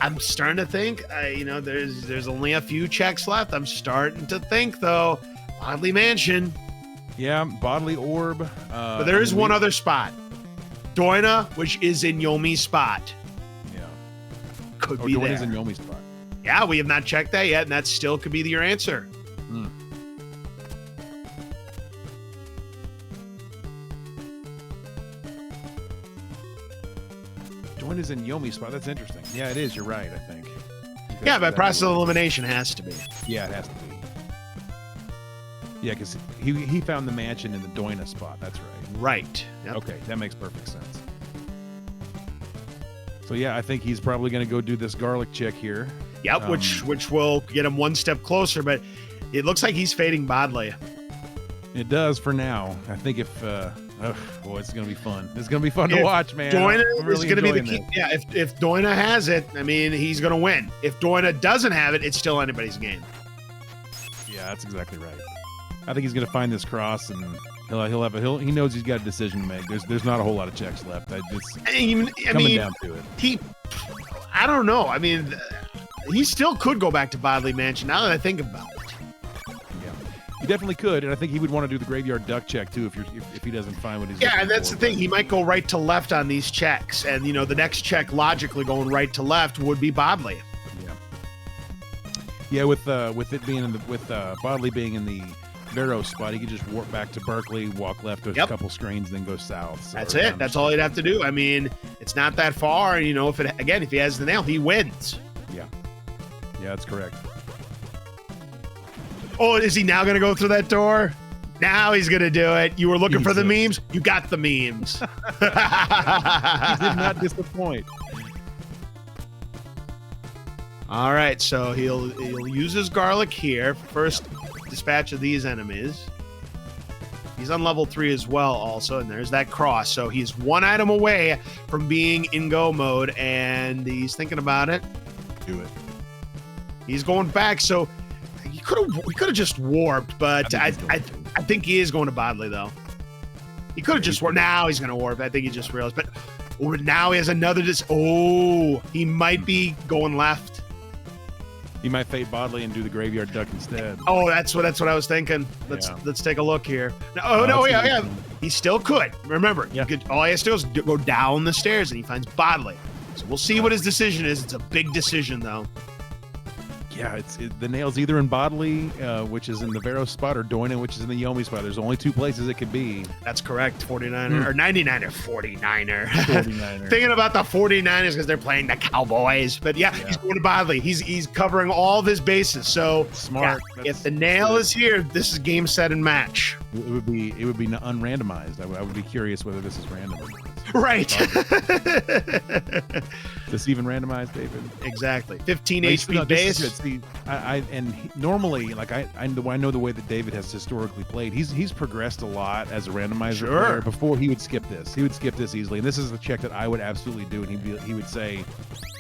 S1: I'm starting to think, there's only a few checks left. I'm starting to think, though, Bodley Mansion.
S2: Yeah, Bodley Orb.
S1: But there is one other spot. Doina, which is in Yomi's spot.
S2: Yeah.
S1: Could be there.
S2: Doina's in Yomi's spot.
S1: Yeah, we have not checked that yet, and that still could be your answer.
S2: Doina's in Yomi's spot. That's interesting. Yeah, it is. You're right, I think.
S1: Yeah, by process of elimination has to be.
S2: Yeah, it has to be. Yeah, because he found the mansion in the Doina spot. That's right.
S1: Right. Yep.
S2: Okay, that makes perfect sense. So yeah, I think he's probably going to go do this garlic check here.
S1: Yep, which will get him one step closer, but it looks like he's fading Bodley.
S2: It does for now. I think if boy, it's going to be fun. It's going to be fun to watch, man.
S1: Doina
S2: really
S1: is going to be the key. Yeah, if Doina has it, I mean, he's going to win. If Doina doesn't have it, it's still anybody's game.
S2: Yeah, that's exactly right. I think he's going to find this cross, and he knows he's got a decision to make. There's not a whole lot of checks left. Coming down to it.
S1: I don't know. I mean, he still could go back to Bodley Mansion now that I think about it.
S2: Yeah, he definitely could, and I think he would want to do the graveyard duck check too if he doesn't find what he's.
S1: Yeah, and that's the thing. He might go right to left on these checks, and the next check logically going right to left would be Bodley.
S2: Yeah, with it being Bodley being in the Veros spot, he could just warp back to Berkeley, walk left a couple screens, then go south. So
S1: that's it. That's all he'd have to do. I mean, it's not that far. If he has the nail, he wins.
S2: Yeah, that's correct.
S1: Oh, is he now going to go through that door? Now he's going to do it. You were looking for the memes? You got the memes.
S2: He did not disappoint.
S1: All right, so he'll use his garlic here. First dispatch of these enemies. He's on level 3 as well also, and there's that cross. So he's one item away from being in go mode, and he's thinking about it.
S2: Do it.
S1: He's going back, so he could have just warped, but I think he is going to Bodley, though. He could have just warped. Now he's going to warp. I think he just realized. But now he has another he might be going left.
S2: He might fade Bodley and do the graveyard duck instead.
S1: Oh, that's what I was thinking. Let's take a look here. Yeah. He still could. Remember, all he has to do is go down the stairs and he finds Bodley. So we'll see what his decision is. It's a big decision, though.
S2: Yeah, the nail's either in Bodley, which is in the Veros spot, or Doina, which is in the Yomi spot. There's only 2 places it could be.
S1: That's correct. 49er or 99er, 49er. Thinking about the 49ers because they're playing the Cowboys. But yeah, he's going to Bodley. He's covering all of his bases. So
S2: smart.
S1: Yeah, if the nail is here, this is game, set, and match.
S2: It would be unrandomized. I would be curious whether this is random or not.
S1: Right.
S2: This even randomized, David?
S1: Exactly. 15
S2: No,
S1: HP
S2: no, this
S1: base.
S2: is good. See, normally, like I know the way that David has historically played. He's progressed a lot as a randomizer player. Before he would skip this. He would skip this easily. And this is the check that I would absolutely do. And he would say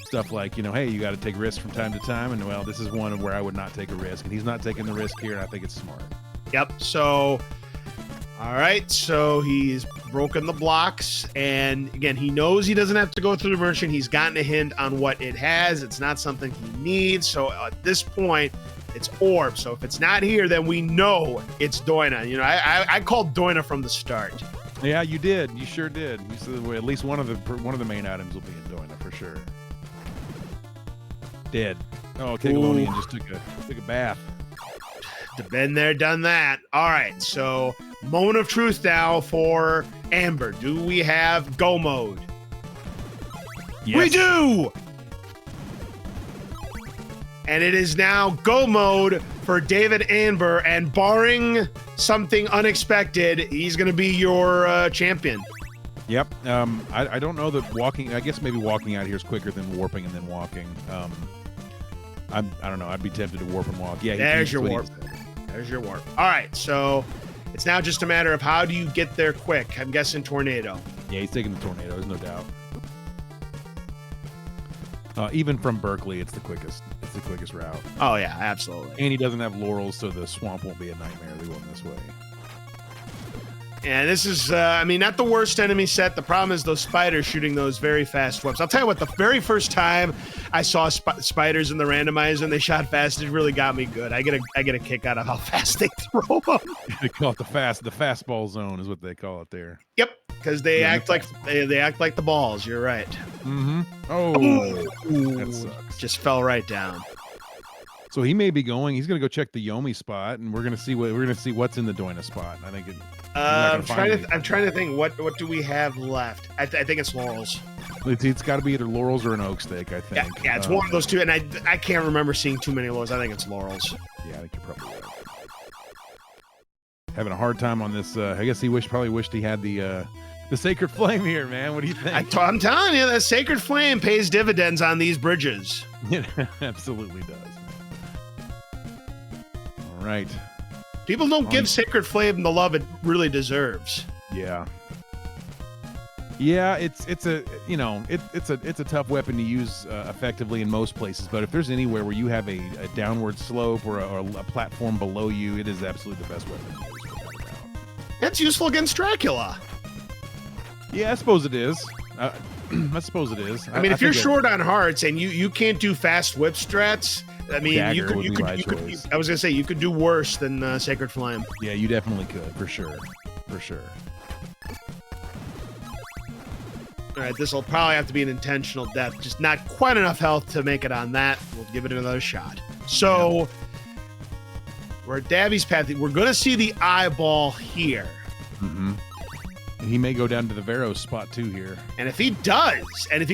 S2: stuff like, hey, you got to take risks from time to time. And well, this is one where I would not take a risk. And he's not taking the risk here. And I think it's smart.
S1: Yep. So, all right. So he's broken the blocks. And again, he knows he doesn't have to go through the merchant. He's gotten a hint on what it has. It's not something he needs. So at this point, it's orb. So if it's not here, then we know it's Doina. I called Doina from the start.
S2: Yeah, you did. You sure did. You said at least one of the main items will be in Doina for sure. Dead. Oh, Kigalonian just took a bath.
S1: Been there, done that. All right, so moment of truth now for Anber. Do we have go mode?
S2: Yes.
S1: We do! And it is now go mode for David Anber, and barring something unexpected, he's going to be your champion.
S2: Yep. I don't know that walking. I guess maybe walking out here is quicker than warping and then walking. I don't know. I'd be tempted to warp and walk. Yeah.
S1: There's your warp. There's your warp. All right. So it's now just a matter of how do you get there quick? I'm guessing tornado.
S2: Yeah, he's taking the tornado. There's no doubt. Even from Berkeley, it's the quickest. It's the quickest route.
S1: Oh yeah, absolutely.
S2: And he doesn't have laurels, so the swamp won't be a nightmare. They going this way.
S1: And this is, not the worst enemy set. The problem is those spiders shooting those very fast webs. I'll tell you what, the very first time I saw spiders in the randomizer and they shot fast, it really got me good. I get a kick out of how fast they throw them.
S2: They call it the fastball zone is what they call it there.
S1: Yep, because they act like the balls. You're right.
S2: Mm-hmm. Oh, that sucks.
S1: Just fell right down.
S2: So he may be going. He's going to go check the Yomi spot, and we're going to see what's in the Doina spot. I think
S1: I'm trying to think. What do we have left? I think it's laurels.
S2: It's got to be either laurels or an oak steak. I think.
S1: Yeah, it's one of those two, and I can't remember seeing too many laurels. I think it's laurels.
S2: Yeah, I think you're probably right. Having a hard time on this. I guess he probably wished he had the sacred flame here, man. What do you think?
S1: I'm telling you, the sacred flame pays dividends on these bridges.
S2: It absolutely does. All right.
S1: People don't give Sacred Flame the love it really deserves.
S2: Yeah. Yeah, it's a tough weapon to use effectively in most places, but if there's anywhere where you have a downward slope or a platform below you, it is absolutely the best weapon to use. Without a doubt.
S1: It's useful against Dracula.
S2: Yeah, I suppose it is. I suppose it is.
S1: I mean, if you're short on hearts and you can't do fast whip strats, I mean, you could. I was gonna say you could do worse than Sacred Flame.
S2: Yeah, you definitely could, for sure.
S1: All right, this will probably have to be an intentional death. Just not quite enough health to make it on that. We'll give it another shot. So we're at Davvy's path. We're gonna see the eyeball here.
S2: Mm-hmm. He may go down to the Veros spot too here.
S1: And if he does, and if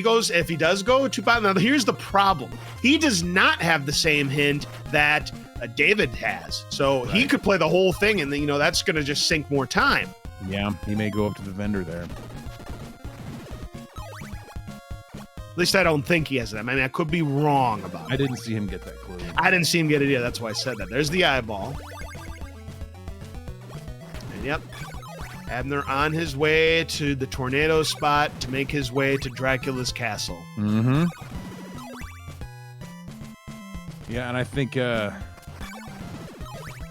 S1: he does go to bottom, now here's the problem. He does not have the same hint that David has. So he could play the whole thing, and that's going to just sink more time.
S2: Yeah, he may go up to the vendor there.
S1: At least I don't think he has that. I mean, I could be wrong about it.
S2: I didn't see him get that clue.
S1: I didn't see him get it either. That's why I said that. There's the eyeball. And yep. Abner on his way to the tornado spot to make his way to Dracula's castle.
S2: Mm-hmm. Yeah, and I think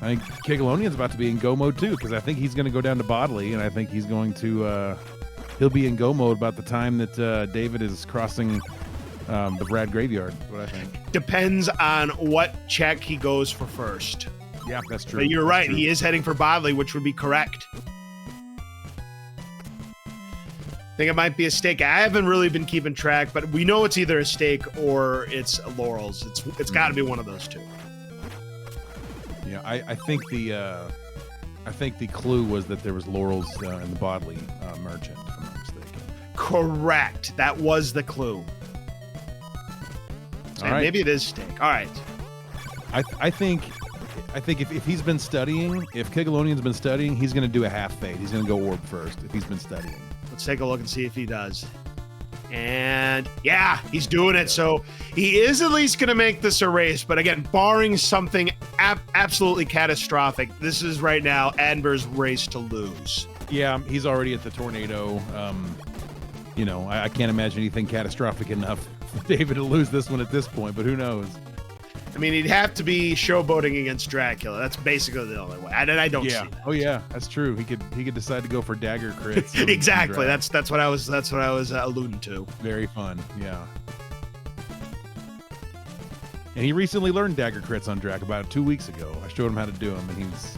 S2: Kigalonian's about to be in go mode too, because I think he's going to go down to Bodley, and I think he's going to he'll be in go mode about the time that David is crossing the Brad graveyard. What I think
S1: depends on what check he goes for first.
S2: Yeah, that's true.
S1: But you're right; he is heading for Bodley, which would be correct. I think it might be a stake. I haven't really been keeping track, but we know it's either a stake or it's laurels. It's got to be one of those two.
S2: Yeah, I think the clue was that there was laurels in the Bodley merchant, if I'm not mistaken.
S1: Correct. That was the clue. So
S2: right.
S1: Maybe it is stake. All right.
S2: I think if he's been studying, if Kigalonian's been studying, he's going to do a half fade. He's going to go orb first if he's been studying.
S1: Let's take a look and see if he does. And yeah, he's doing it. So he is at least going to make this a race. But again, barring something absolutely catastrophic, this is right now Anber's race to lose.
S2: Yeah, he's already at the tornado. I can't imagine anything catastrophic enough for David to lose this one at this point, but who knows?
S1: I mean, he'd have to be showboating against Dracula. That's basically the only way. I don't see that.
S2: Oh yeah, that's true. He could decide to go for dagger crits.
S1: Exactly. That's what I was alluding to.
S2: Very fun. Yeah. And he recently learned dagger crits on Drac about 2 weeks ago. I showed him how to do them,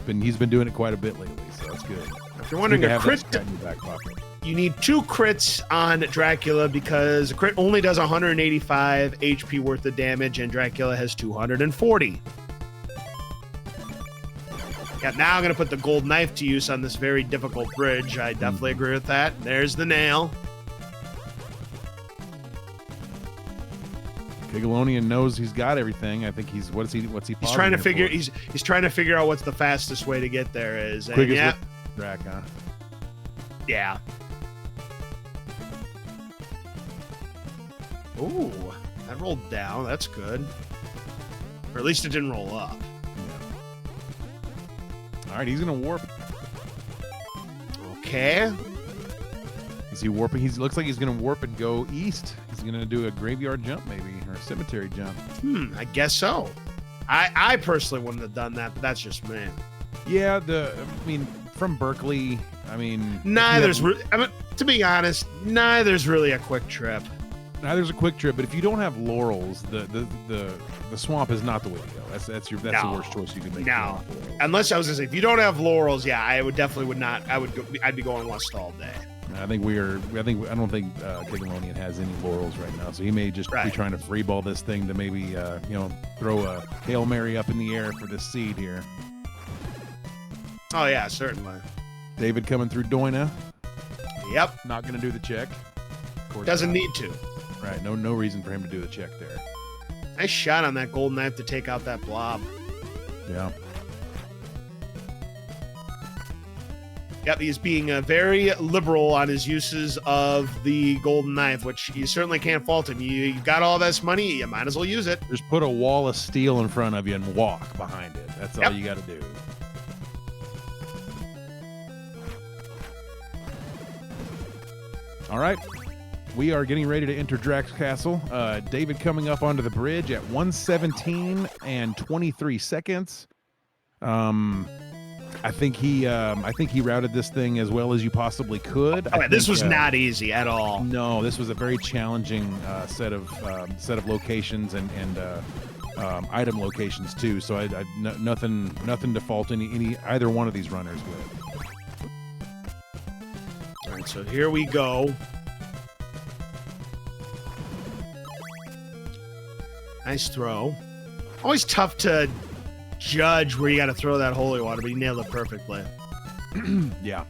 S2: and he's been doing it quite a bit lately. So that's good.
S1: If you're wondering, a crit
S2: in your back pocket.
S1: You need 2 crits on Dracula because a crit only does 185 HP worth of damage, and Dracula has 240. Yeah, now I'm going to put the gold knife to use on this very difficult bridge. I definitely agree with that. There's the nail.
S2: Kigalonian knows he's got everything. I think he's he's
S1: trying to figure he's trying to figure out what's the fastest way to get there is. And yeah,
S2: Drac, huh?
S1: Yeah. Ooh, that rolled down. That's good. Or at least it didn't roll up.
S2: Yeah. All right, he's going to warp.
S1: Okay.
S2: Is he warping? He looks like he's going to warp and go east. He's going to do a graveyard jump maybe, or a cemetery jump.
S1: I guess so. I personally wouldn't have done that, but that's just me.
S2: Yeah, from Berkeley,
S1: to be honest, neither's really a quick trip.
S2: Neither's a quick trip, but if you don't have laurels, the swamp is not the way to go. That's the worst choice you can make.
S1: No, unless I was gonna say, if you don't have laurels, yeah, I'd be going west all day.
S2: I don't think Kigalonian has any laurels right now, so he may just be trying to free ball this thing to maybe throw a Hail Mary up in the air for this seed here.
S1: Oh yeah, certainly.
S2: David coming through Doina.
S1: Yep.
S2: Not going to do the check. Of course
S1: doesn't
S2: not.
S1: need to.
S2: Right. No reason for him to do the check there.
S1: Nice shot on that golden knife to take out that blob.
S2: Yeah.
S1: Yep, he's being very liberal on his uses of the golden knife, which you certainly can't fault him. You got all this money, you might as well use it.
S2: Just put a wall of steel in front of you and walk behind it. That's all you got to do. All right, we are getting ready to enter Drac's Castle. David coming up onto the bridge at 1:17 and 23 seconds. I think he routed this thing as well as you possibly could.
S1: This was not easy at all.
S2: No, this was a very challenging set of locations and item locations too. So nothing to fault either one of these runners with.
S1: All right, so here we go. Nice throw. Always tough to judge where you got to throw that holy water, but he nailed it perfectly.
S2: Yeah.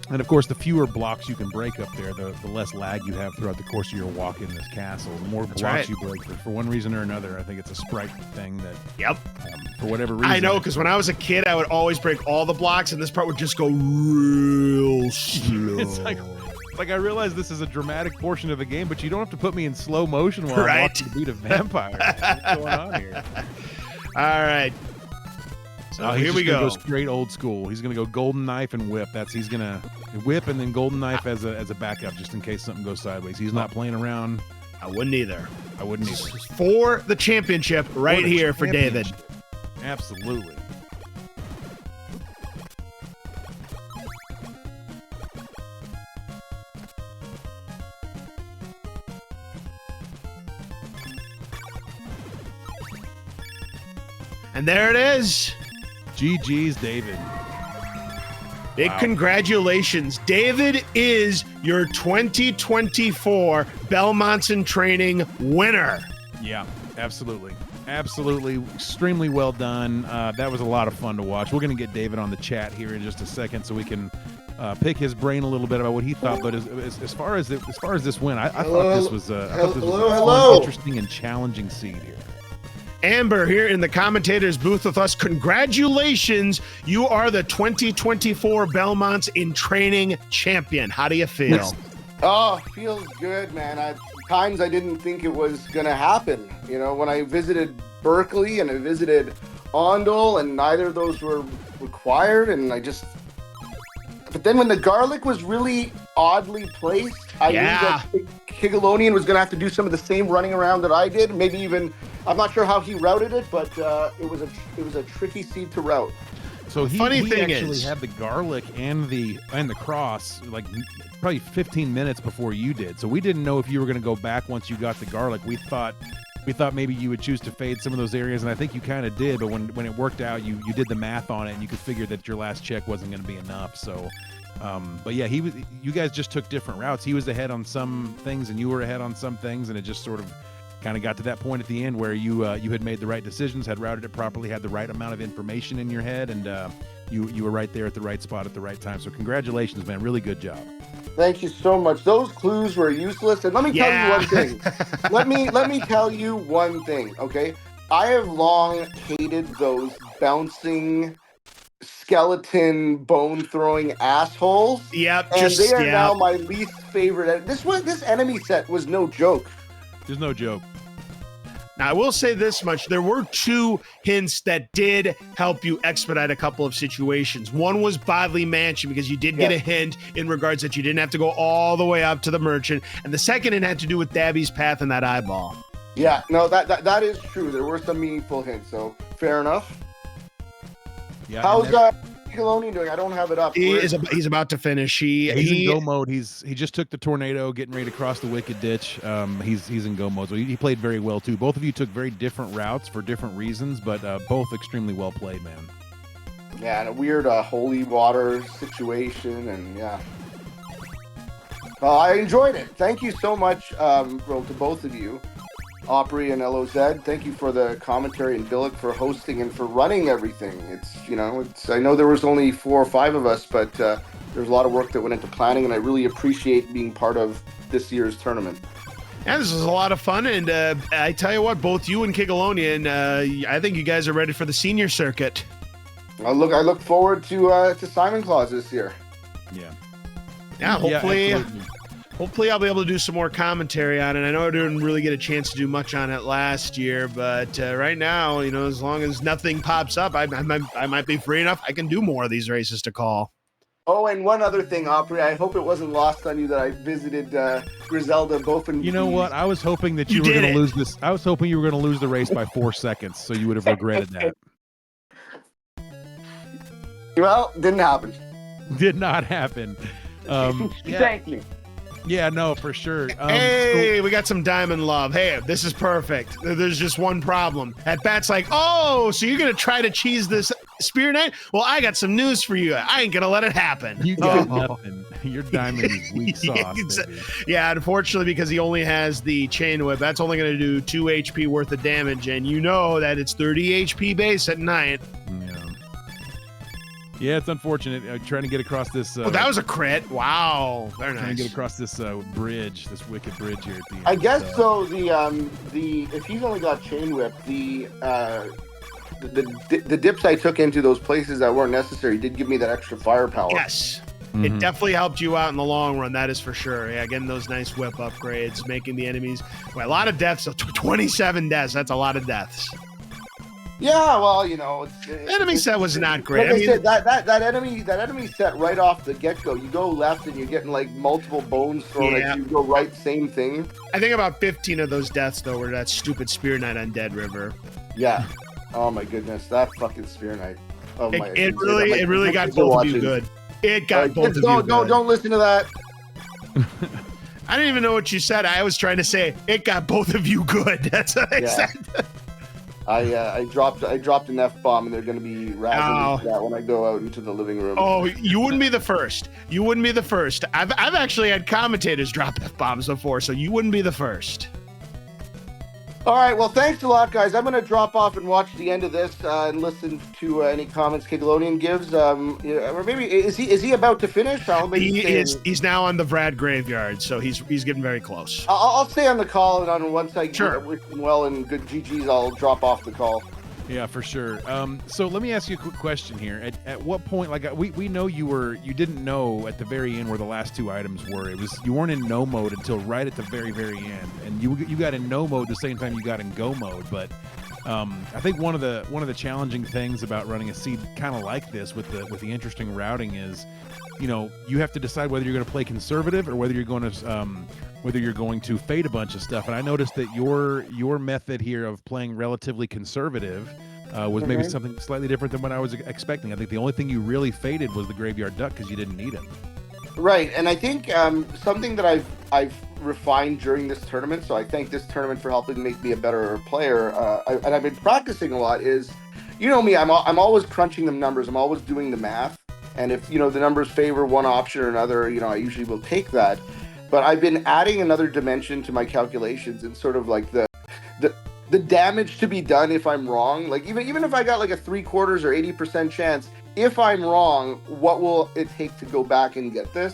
S2: And of course, the fewer blocks you can break up there, the less lag you have throughout the course of your walk in this castle. The more blocks you break for one reason or another. I think it's a sprite thing that.
S1: Yep.
S2: For whatever reason.
S1: I know, because when I was a kid, I would always break all the blocks, and this part would just go real slow.
S2: It's like I realize this is a dramatic portion of the game, but you don't have to put me in slow motion while I'm walking to beat a vampire. What's going on here?
S1: All right. So here we go.
S2: Go straight old school. He's going to go golden knife and whip. He's going to whip and then golden knife as a backup just in case something goes sideways. He's not playing around.
S1: I wouldn't either.
S2: For
S1: the championship right here for David.
S2: Absolutely.
S1: And there it is.
S2: GG's, David.
S1: Big congratulations. David is your 2024 Belmonts in Training winner.
S2: Yeah, absolutely. Absolutely. Extremely well done. That was a lot of fun to watch. We're going to get David on the chat here in just a second so we can pick his brain a little bit about what he thought. But as far as this win, I thought this was a fun, interesting, and challenging seed here.
S1: Anber here in the commentators booth with us. Congratulations. You are the 2024 Belmonts in Training champion. How do you feel?
S3: Oh, feels good, man. At times I didn't think it was gonna happen. You know, when I visited Berkeley and I visited Ondol, and neither of those were required, and But then when the garlic was really oddly placed, I knew that Kigalonian was gonna have to do some of the same running around that I did. Maybe even, I'm not sure how he routed it, but it was a tricky seed to route.
S2: So
S1: he
S2: actually had the garlic and the cross like probably 15 minutes before you did. So we didn't know if you were going to go back once you got the garlic. We thought maybe you would choose to fade some of those areas, and I think you kind of did. But when it worked out, you did the math on it, and you could figure that your last check wasn't going to be enough. So, but yeah, you guys just took different routes. He was ahead on some things, and you were ahead on some things, and it just sort of kind of got to that point at the end where you had made the right decisions, had routed it properly, had the right amount of information in your head, and you were right there at the right spot at the right time. So congratulations, man. Really good job.
S3: Thank you so much. Those clues were useless. And let me tell you one thing. let me tell you one thing, okay? I have long hated those bouncing skeleton bone throwing assholes.
S1: Yep.
S3: And they are now my least favorite. This enemy set was no joke.
S2: There's no joke.
S1: Now, I will say this much. There were 2 hints that did help you expedite a couple of situations. One was Bodley Mansion, because you did get a hint in regards that you didn't have to go all the way up to the merchant. And the second hint had to do with Dabby's path and that eyeball.
S3: Yeah, no, that is true. There were some meaningful hints, so fair enough.
S2: Yeah.
S3: How's Kigalonian doing? I don't have it up.
S1: He's about to finish.
S2: He's in go mode. He just took the tornado, getting ready to cross the wicked ditch. He's in go mode. So he played very well too. Both of you took very different routes for different reasons, but both extremely well played, man.
S3: Yeah, and a weird holy water situation, and yeah. I enjoyed it. Thank you so much, to both of you. Opry and LOZ, thank you for the commentary, and Billick for hosting and for running everything. I know there was only 4 or 5 of us, but there's a lot of work that went into planning, and I really appreciate being part of this year's tournament.
S1: Yeah, this was a lot of fun, and I tell you what, both you and Kigalonian, I think you guys are ready for the senior circuit.
S3: I look forward to Simon Claus this year.
S1: Yeah, hopefully I'll be able to do some more commentary on it. I know I didn't really get a chance to do much on it last year, but right now, as long as nothing pops up, I might be free enough. I can do more of these races to call.
S3: Oh, and one other thing, Opry, I hope it wasn't lost on you that I visited Griselda both in.
S2: You know what? I was hoping that you were going to lose this. I was hoping you were going to lose the race by 4 seconds, so you would have regretted that.
S3: Well, didn't happen.
S2: Did not happen.
S3: Thank you.
S2: Yeah, no, for sure.
S1: Hey, we got some diamond love. Hey, this is perfect. There's just one problem. At Bat's like, oh, so you're going to try to cheese this Spear Knight? Well, I got some news for you. I ain't going to let it happen.
S2: You got nothing. Your diamond is weak sauce.
S1: Yeah, unfortunately, because he only has the chain whip, that's only going to do 2 HP worth of damage, and you know that it's 30 HP base at night.
S2: Yeah, it's unfortunate. Trying to get across this.
S1: That was a crit. Wow, very nice.
S2: Trying to get across this bridge, this wicked bridge here at the end.
S3: I guess so. The if he's only got chain whip, the dips I took into those places that weren't necessary did give me that extra firepower.
S1: Yes. It definitely helped you out in the long run, that is for sure. Yeah, getting those nice whip upgrades, making the enemies a lot of deaths. 27 deaths. That's a lot of deaths.
S3: Yeah, well,
S1: enemy set was not great.
S3: Like I said, that enemy set right off the get-go. You go left and you're getting like multiple bones thrown at you. You go right, same thing.
S1: I think about 15 of those deaths though were that stupid Spear Knight on Dead River.
S3: Yeah. Oh my goodness, that fucking Spear Knight. Oh my.
S1: It really got both of you good. It got both of you good.
S3: Don't listen to that.
S1: I didn't even know what you said. I was trying to say it got both of you good. That's what I said.
S3: I dropped an F-bomb, and they're going to be razzing me for that when I go out into the living room.
S1: Oh, you wouldn't be the first. You wouldn't be the first. I've actually had commentators drop F-bombs before, so you wouldn't be the first.
S3: All right, well, thanks a lot, guys. I'm going to drop off and watch the end of this and listen to any comments Kigalonian gives. Or maybe is he about to finish?
S1: He's now on the Vrad graveyard, so he's getting very close.
S3: I'll stay on the call, and once I wish him well and good GGs, I'll drop off the call.
S2: Yeah, for sure. So let me ask you a quick question here. At what point, like we know you didn't know at the very end where the last two items were. You weren't in no mode until right at the very end, and you got in no mode the same time you got in go mode. But I think one of the challenging things about running a seed kind of like this with the interesting routing is, you have to decide whether you're going to play conservative or whether you're going to fade a bunch of stuff. And I noticed that your method here of playing relatively conservative was maybe something slightly different than what I was expecting. I think the only thing you really faded was the graveyard duck because you didn't need him.
S3: Right, and I think something that I've refined during this tournament, so I thank this tournament for helping make me a better player, and I've been practicing a lot, is, me, I'm always crunching the numbers, I'm always doing the math, and if, the numbers favor one option or another, I usually will take that. But I've been adding another dimension to my calculations and sort of like the damage to be done if I'm wrong. Like even if I got like a 3/4 or 80% chance, if I'm wrong, what will it take to go back and get this?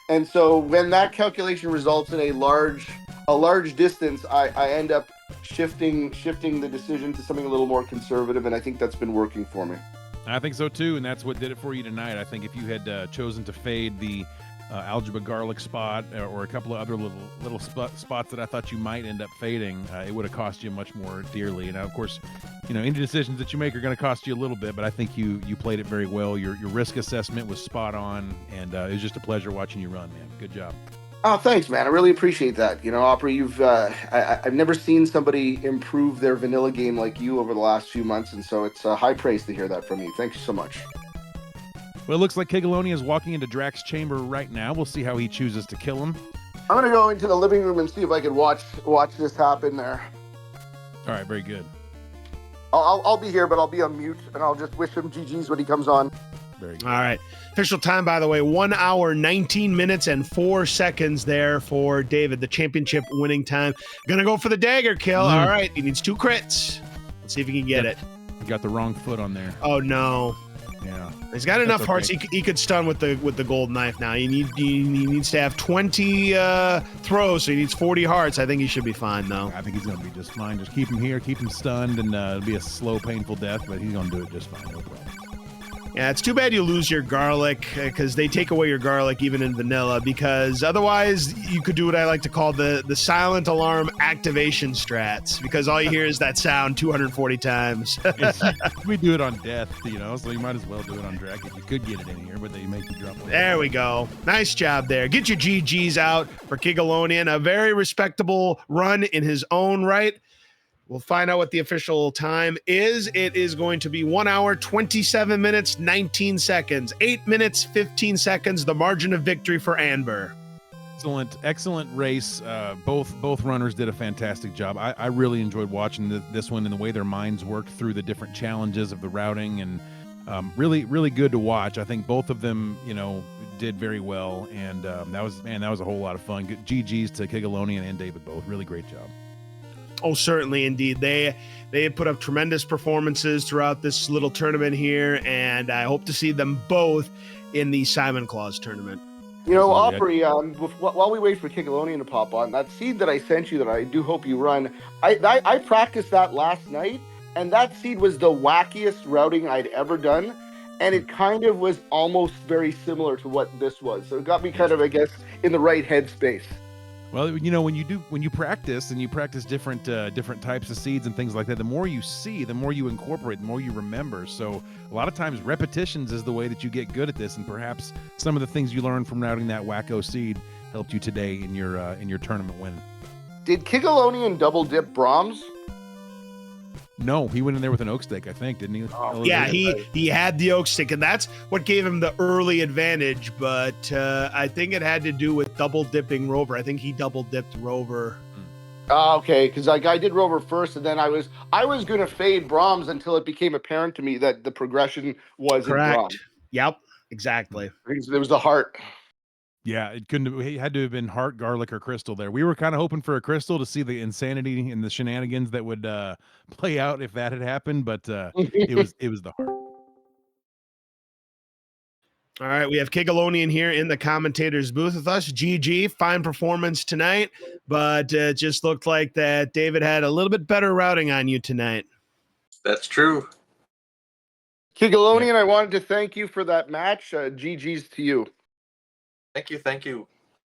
S3: And so when that calculation results in a large distance, I end up shifting the decision to something a little more conservative, and I think that's been working for me.
S2: I think so too, and that's what did it for you tonight. I think if you had chosen to fade the algebra garlic spot or a couple of other little spots that I thought you might end up fading, it would have cost you much more dearly. And of course, any decisions that you make are going to cost you a little bit, but I think you played it very well. Your risk assessment was spot on, and it was just a pleasure watching you run, man. Good job.
S3: Oh, thanks, man. I really appreciate that. Opry, I've never seen somebody improve their vanilla game like you over the last few months, and so it's high praise to hear that from you. Thank you so much.
S2: Well, it looks like Kigalonian is walking into Drax's chamber right now. We'll see how he chooses to kill him.
S3: I'm going to go into the living room and see if I can watch this happen there.
S2: All right, very good.
S3: I'll be here, but I'll be on mute, and I'll just wish him GG's when he comes on.
S2: Very good.
S1: All right. Official time, by the way, 1 hour, 19 minutes, and 4 seconds there for David, the championship winning time. Gonna go for the dagger kill. All right. He needs 2 crits. Let's see if he can get it.
S2: He got the wrong foot on there.
S1: Oh, no.
S2: Yeah.
S1: He's got enough hearts. He could stun with the gold knife now. He needs to have 20 throws, so he needs 40 hearts. I think he should be fine, though.
S2: I think he's going to be just fine. Just keep him here, keep him stunned, and it'll be a slow, painful death, but he's going to do it just fine. No problem.
S1: Yeah, it's too bad you lose your garlic because they take away your garlic even in vanilla, because otherwise you could do what I like to call the silent alarm activation strats, because all you hear is that sound 240 times.
S2: We do it on death, so you might as well do it on drag if you could get it in here, but they make you drop it.
S1: There we go. Nice job there. Get your GGs out for Kigalonian. A very respectable run in his own right. We'll find out what the official time is. It is going to be 1 hour, 27 minutes, 19 seconds. 8 minutes, 15 seconds, the margin of victory for Anber.
S2: Excellent race. Both runners did a fantastic job. I really enjoyed watching this one and the way their minds worked through the different challenges of the routing, and really, really good to watch. I think both of them, did very well, and that was a whole lot of fun. Good GGs to Kigalonian and David both. Really great job.
S1: Oh, certainly, indeed. They have put up tremendous performances throughout this little tournament here, and I hope to see them both in the Simon Claus tournament.
S3: Opry, while we wait for Kigalonian to pop on, that seed that I sent you that I do hope you run, I practiced that last night, and that seed was the wackiest routing I'd ever done, and it kind of was almost very similar to what this was. So it got me kind of, I guess, in the right headspace.
S2: Well, when you practice and you practice different types of seeds and things like that, the more you see, the more you incorporate, the more you remember. So a lot of times repetitions is the way that you get good at this, and perhaps some of the things you learned from routing that wacko seed helped you today in your tournament win.
S3: Did Kigalonian double dip Brahms?
S2: No, he went in there with an oak stick, I think, didn't he?
S3: Oh,
S1: yeah, he had the oak stick, and that's what gave him the early advantage. But I think it had to do with double dipping Rover. I think he double dipped Rover.
S3: Oh, okay, because I did Rover first, and then I was going to fade Brahms until it became apparent to me that the progression was
S1: correct.
S3: In Brahms.
S1: Yep, exactly.
S3: It was the heart.
S2: Yeah, it had to have been heart, garlic, or crystal there. We were kind of hoping for a crystal to see the insanity and the shenanigans that would play out if that had happened, but it was the heart.
S1: All right, we have Kigalonian here in the commentator's booth with us. GG, fine performance tonight, but it just looked like that David had a little bit better routing on you tonight.
S4: That's true.
S3: Kigalonian, I wanted to thank you for that match. GG's to you.
S4: Thank you. Thank you.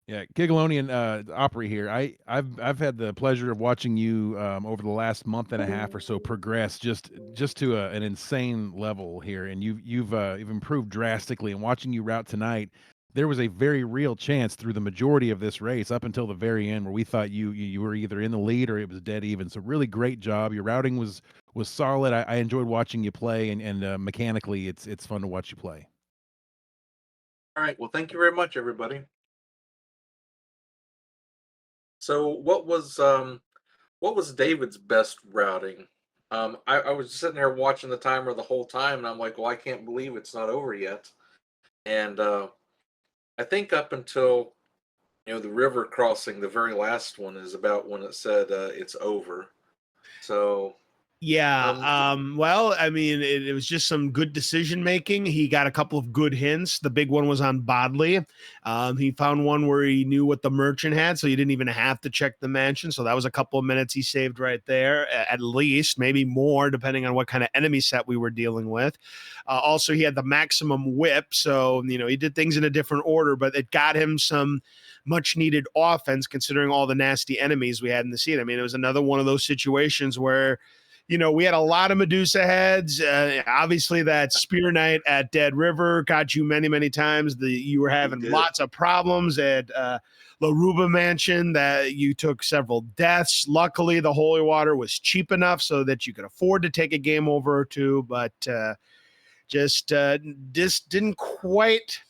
S2: Yeah, Kigalonian, Opry here. I've had the pleasure of watching you over the last month and a half or so progress just to an insane level here, and you've improved drastically. And watching you route tonight, there was a very real chance through the majority of this race up until the very end where we thought you were either in the lead or it was dead even. So really great job. Your routing was solid. I enjoyed watching you play, and mechanically it's fun to watch you play.
S4: All right. Well, thank you very much, everybody. So, what was David's best routing? I was sitting there watching the timer the whole time, and I'm like, well, I can't believe it's not over yet. And I think up until the river crossing, the very last one is about when it said it's over. So
S1: Yeah. Well, I mean, it was just some good decision making. He got a couple of good hints. The big one was on Bodley. He found one where he knew what the merchant had, so you didn't even have to check the mansion. So that was a couple of minutes he saved right there, at least, maybe more, depending on what kind of enemy set we were dealing with. Also, he had the maximum whip, so he did things in a different order, but it got him some much needed offense considering all the nasty enemies we had in the scene. I mean, it was another one of those situations where we had a lot of Medusa heads. Obviously, that Spear Knight at Dead River got you many, many times. You were having lots of problems at Laruba Mansion that you took several deaths. Luckily, the Holy Water was cheap enough so that you could afford to take a game over or two, but just didn't quite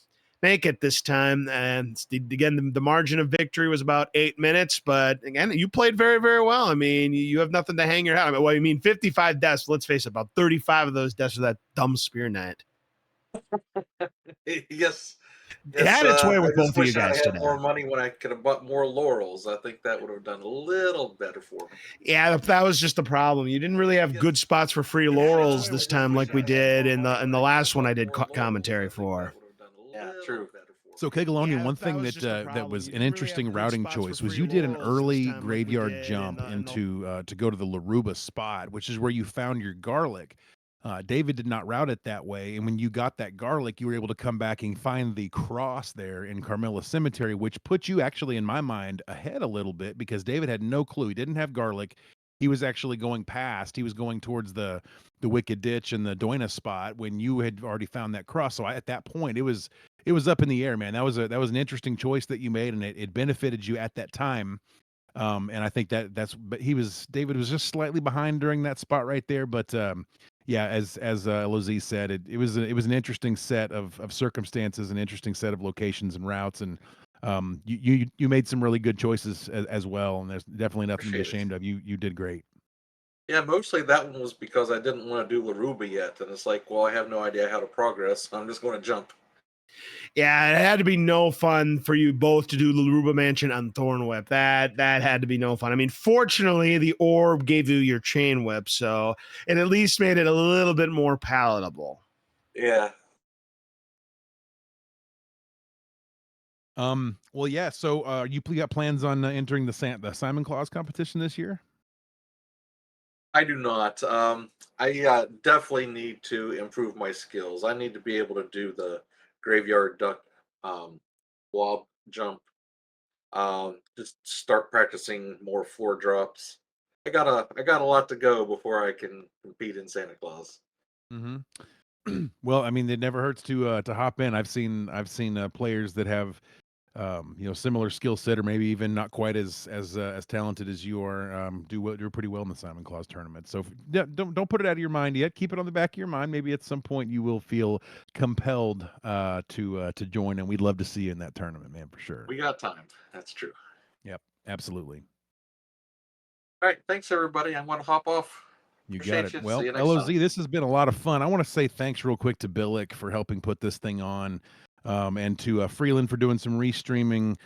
S1: make it this time. And again, the margin of victory was about 8 minutes, but again, you played very, very well. I mean, you have nothing to hang your hat on. Well, 55 deaths. Let's face it, about 35 of those deaths are that dumb Spear Knight.
S4: Yes.
S1: It had its way with both of you
S4: I
S1: guys
S4: had
S1: today.
S4: more money when I could have bought more laurels. I think that would have done a little better for me.
S1: Yeah, that was just the problem. You didn't really have good spots for free laurels this time like we did in the last one I did commentary for.
S4: Yeah, true.
S2: So Kigalonian, one thing that was an interesting routing choice was you did an early graveyard jump into to go to the Laruba spot, which is where you found your garlic. David did not route it that way, and when you got that garlic, you were able to come back and find the cross there in Carmilla Cemetery, which put you actually, in my mind, ahead a little bit because David had no clue. He didn't have garlic. He was actually going past. He was going towards the Wicked Ditch and the Doina spot when you had already found that cross. So at that point, it was up in the air, man. That was an interesting choice that you made, and it benefited you at that time. And I think but David was just slightly behind during that spot right there. But yeah, as Lozie said, it was an interesting set of circumstances, an interesting set of locations and routes, and you made some really good choices as well. And there's definitely nothing to be ashamed of. You did great.
S4: Yeah, mostly that one was because I didn't want to do Laruba yet, and it's like, well, I have no idea how to progress. So I'm just going to jump.
S1: Yeah, it had to be no fun for you both to do Laruba Mansion on Thorn Whip. That had to be no fun. I mean, fortunately, the orb gave you your chain whip, so it at least made it a little bit more palatable.
S4: Yeah.
S2: Well, yeah. So, you got plans on entering the Simon Claus competition this year?
S4: I do not. I definitely need to improve my skills. I need to be able to do the graveyard duck blob jump. Just start practicing more floor drops. I got a lot to go before I can compete in Santa Claus.
S2: Mm-hmm. Well, I mean, it never hurts to hop in. I've seen players that have similar skill set, or maybe even not quite as talented as you are, do pretty well in the Simon Claus tournament. So don't put it out of your mind yet. Keep it on the back of your mind. Maybe at some point you will feel compelled to join, and we'd love to see you in that tournament, man, for sure.
S4: We got time. That's true.
S2: Yep, absolutely.
S4: All right, thanks everybody. I'm going to hop off.
S2: You got it. Well,
S4: See you next
S2: LOZ,
S4: time.
S2: this has been a lot of fun. I want to say thanks real quick to Billick for helping put this thing on, and to Freeland for doing some restreaming,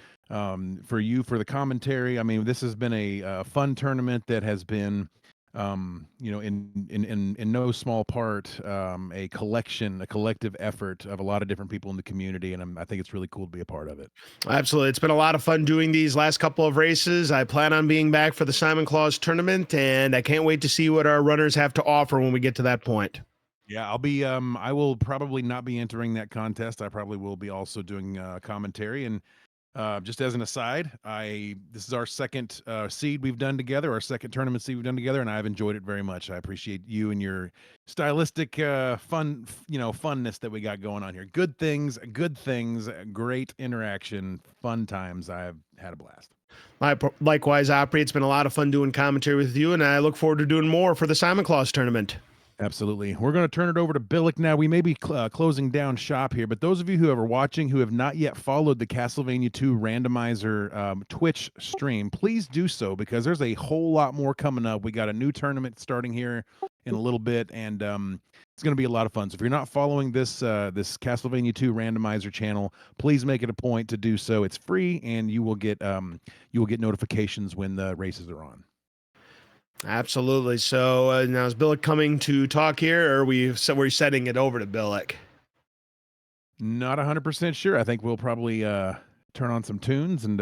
S2: for you for the commentary. I mean, this has been a fun tournament that has been in no small part, a collective effort of a lot of different people in the community, and I think it's really cool to be a part of it.
S1: Absolutely. It's been a lot of fun doing these last couple of races. I plan on being back for the Simon Claus tournament, and I can't wait to see what our runners have to offer when we get to that point.
S2: Yeah, I will probably not be entering that contest. I probably will be also doing commentary. And just as an aside, this is our second seed we've done together, our second tournament seed we've done together, and I've enjoyed it very much. I appreciate you and your stylistic funness that we got going on here. Good things, great interaction, fun times. I've had a blast.
S1: Likewise, Opry, it's been a lot of fun doing commentary with you, and I look forward to doing more for the Simon Claus tournament.
S2: Absolutely. We're going to turn it over to Billick now. We may be closing down shop here, but those of you who are watching who have not yet followed the Castlevania 2 Randomizer Twitch stream, please do so, because there's a whole lot more coming up. We got a new tournament starting here in a little bit, and it's going to be a lot of fun. So if you're not following this Castlevania 2 Randomizer channel, please make it a point to do so. It's free, and you will get notifications when the races are on.
S1: Absolutely. So now is Billick coming to talk here, or we're setting it over to Billick?
S2: Not 100% sure. I think we'll probably turn on some tunes, and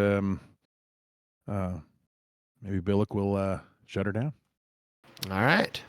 S2: maybe Billick will shut her down.
S1: All right.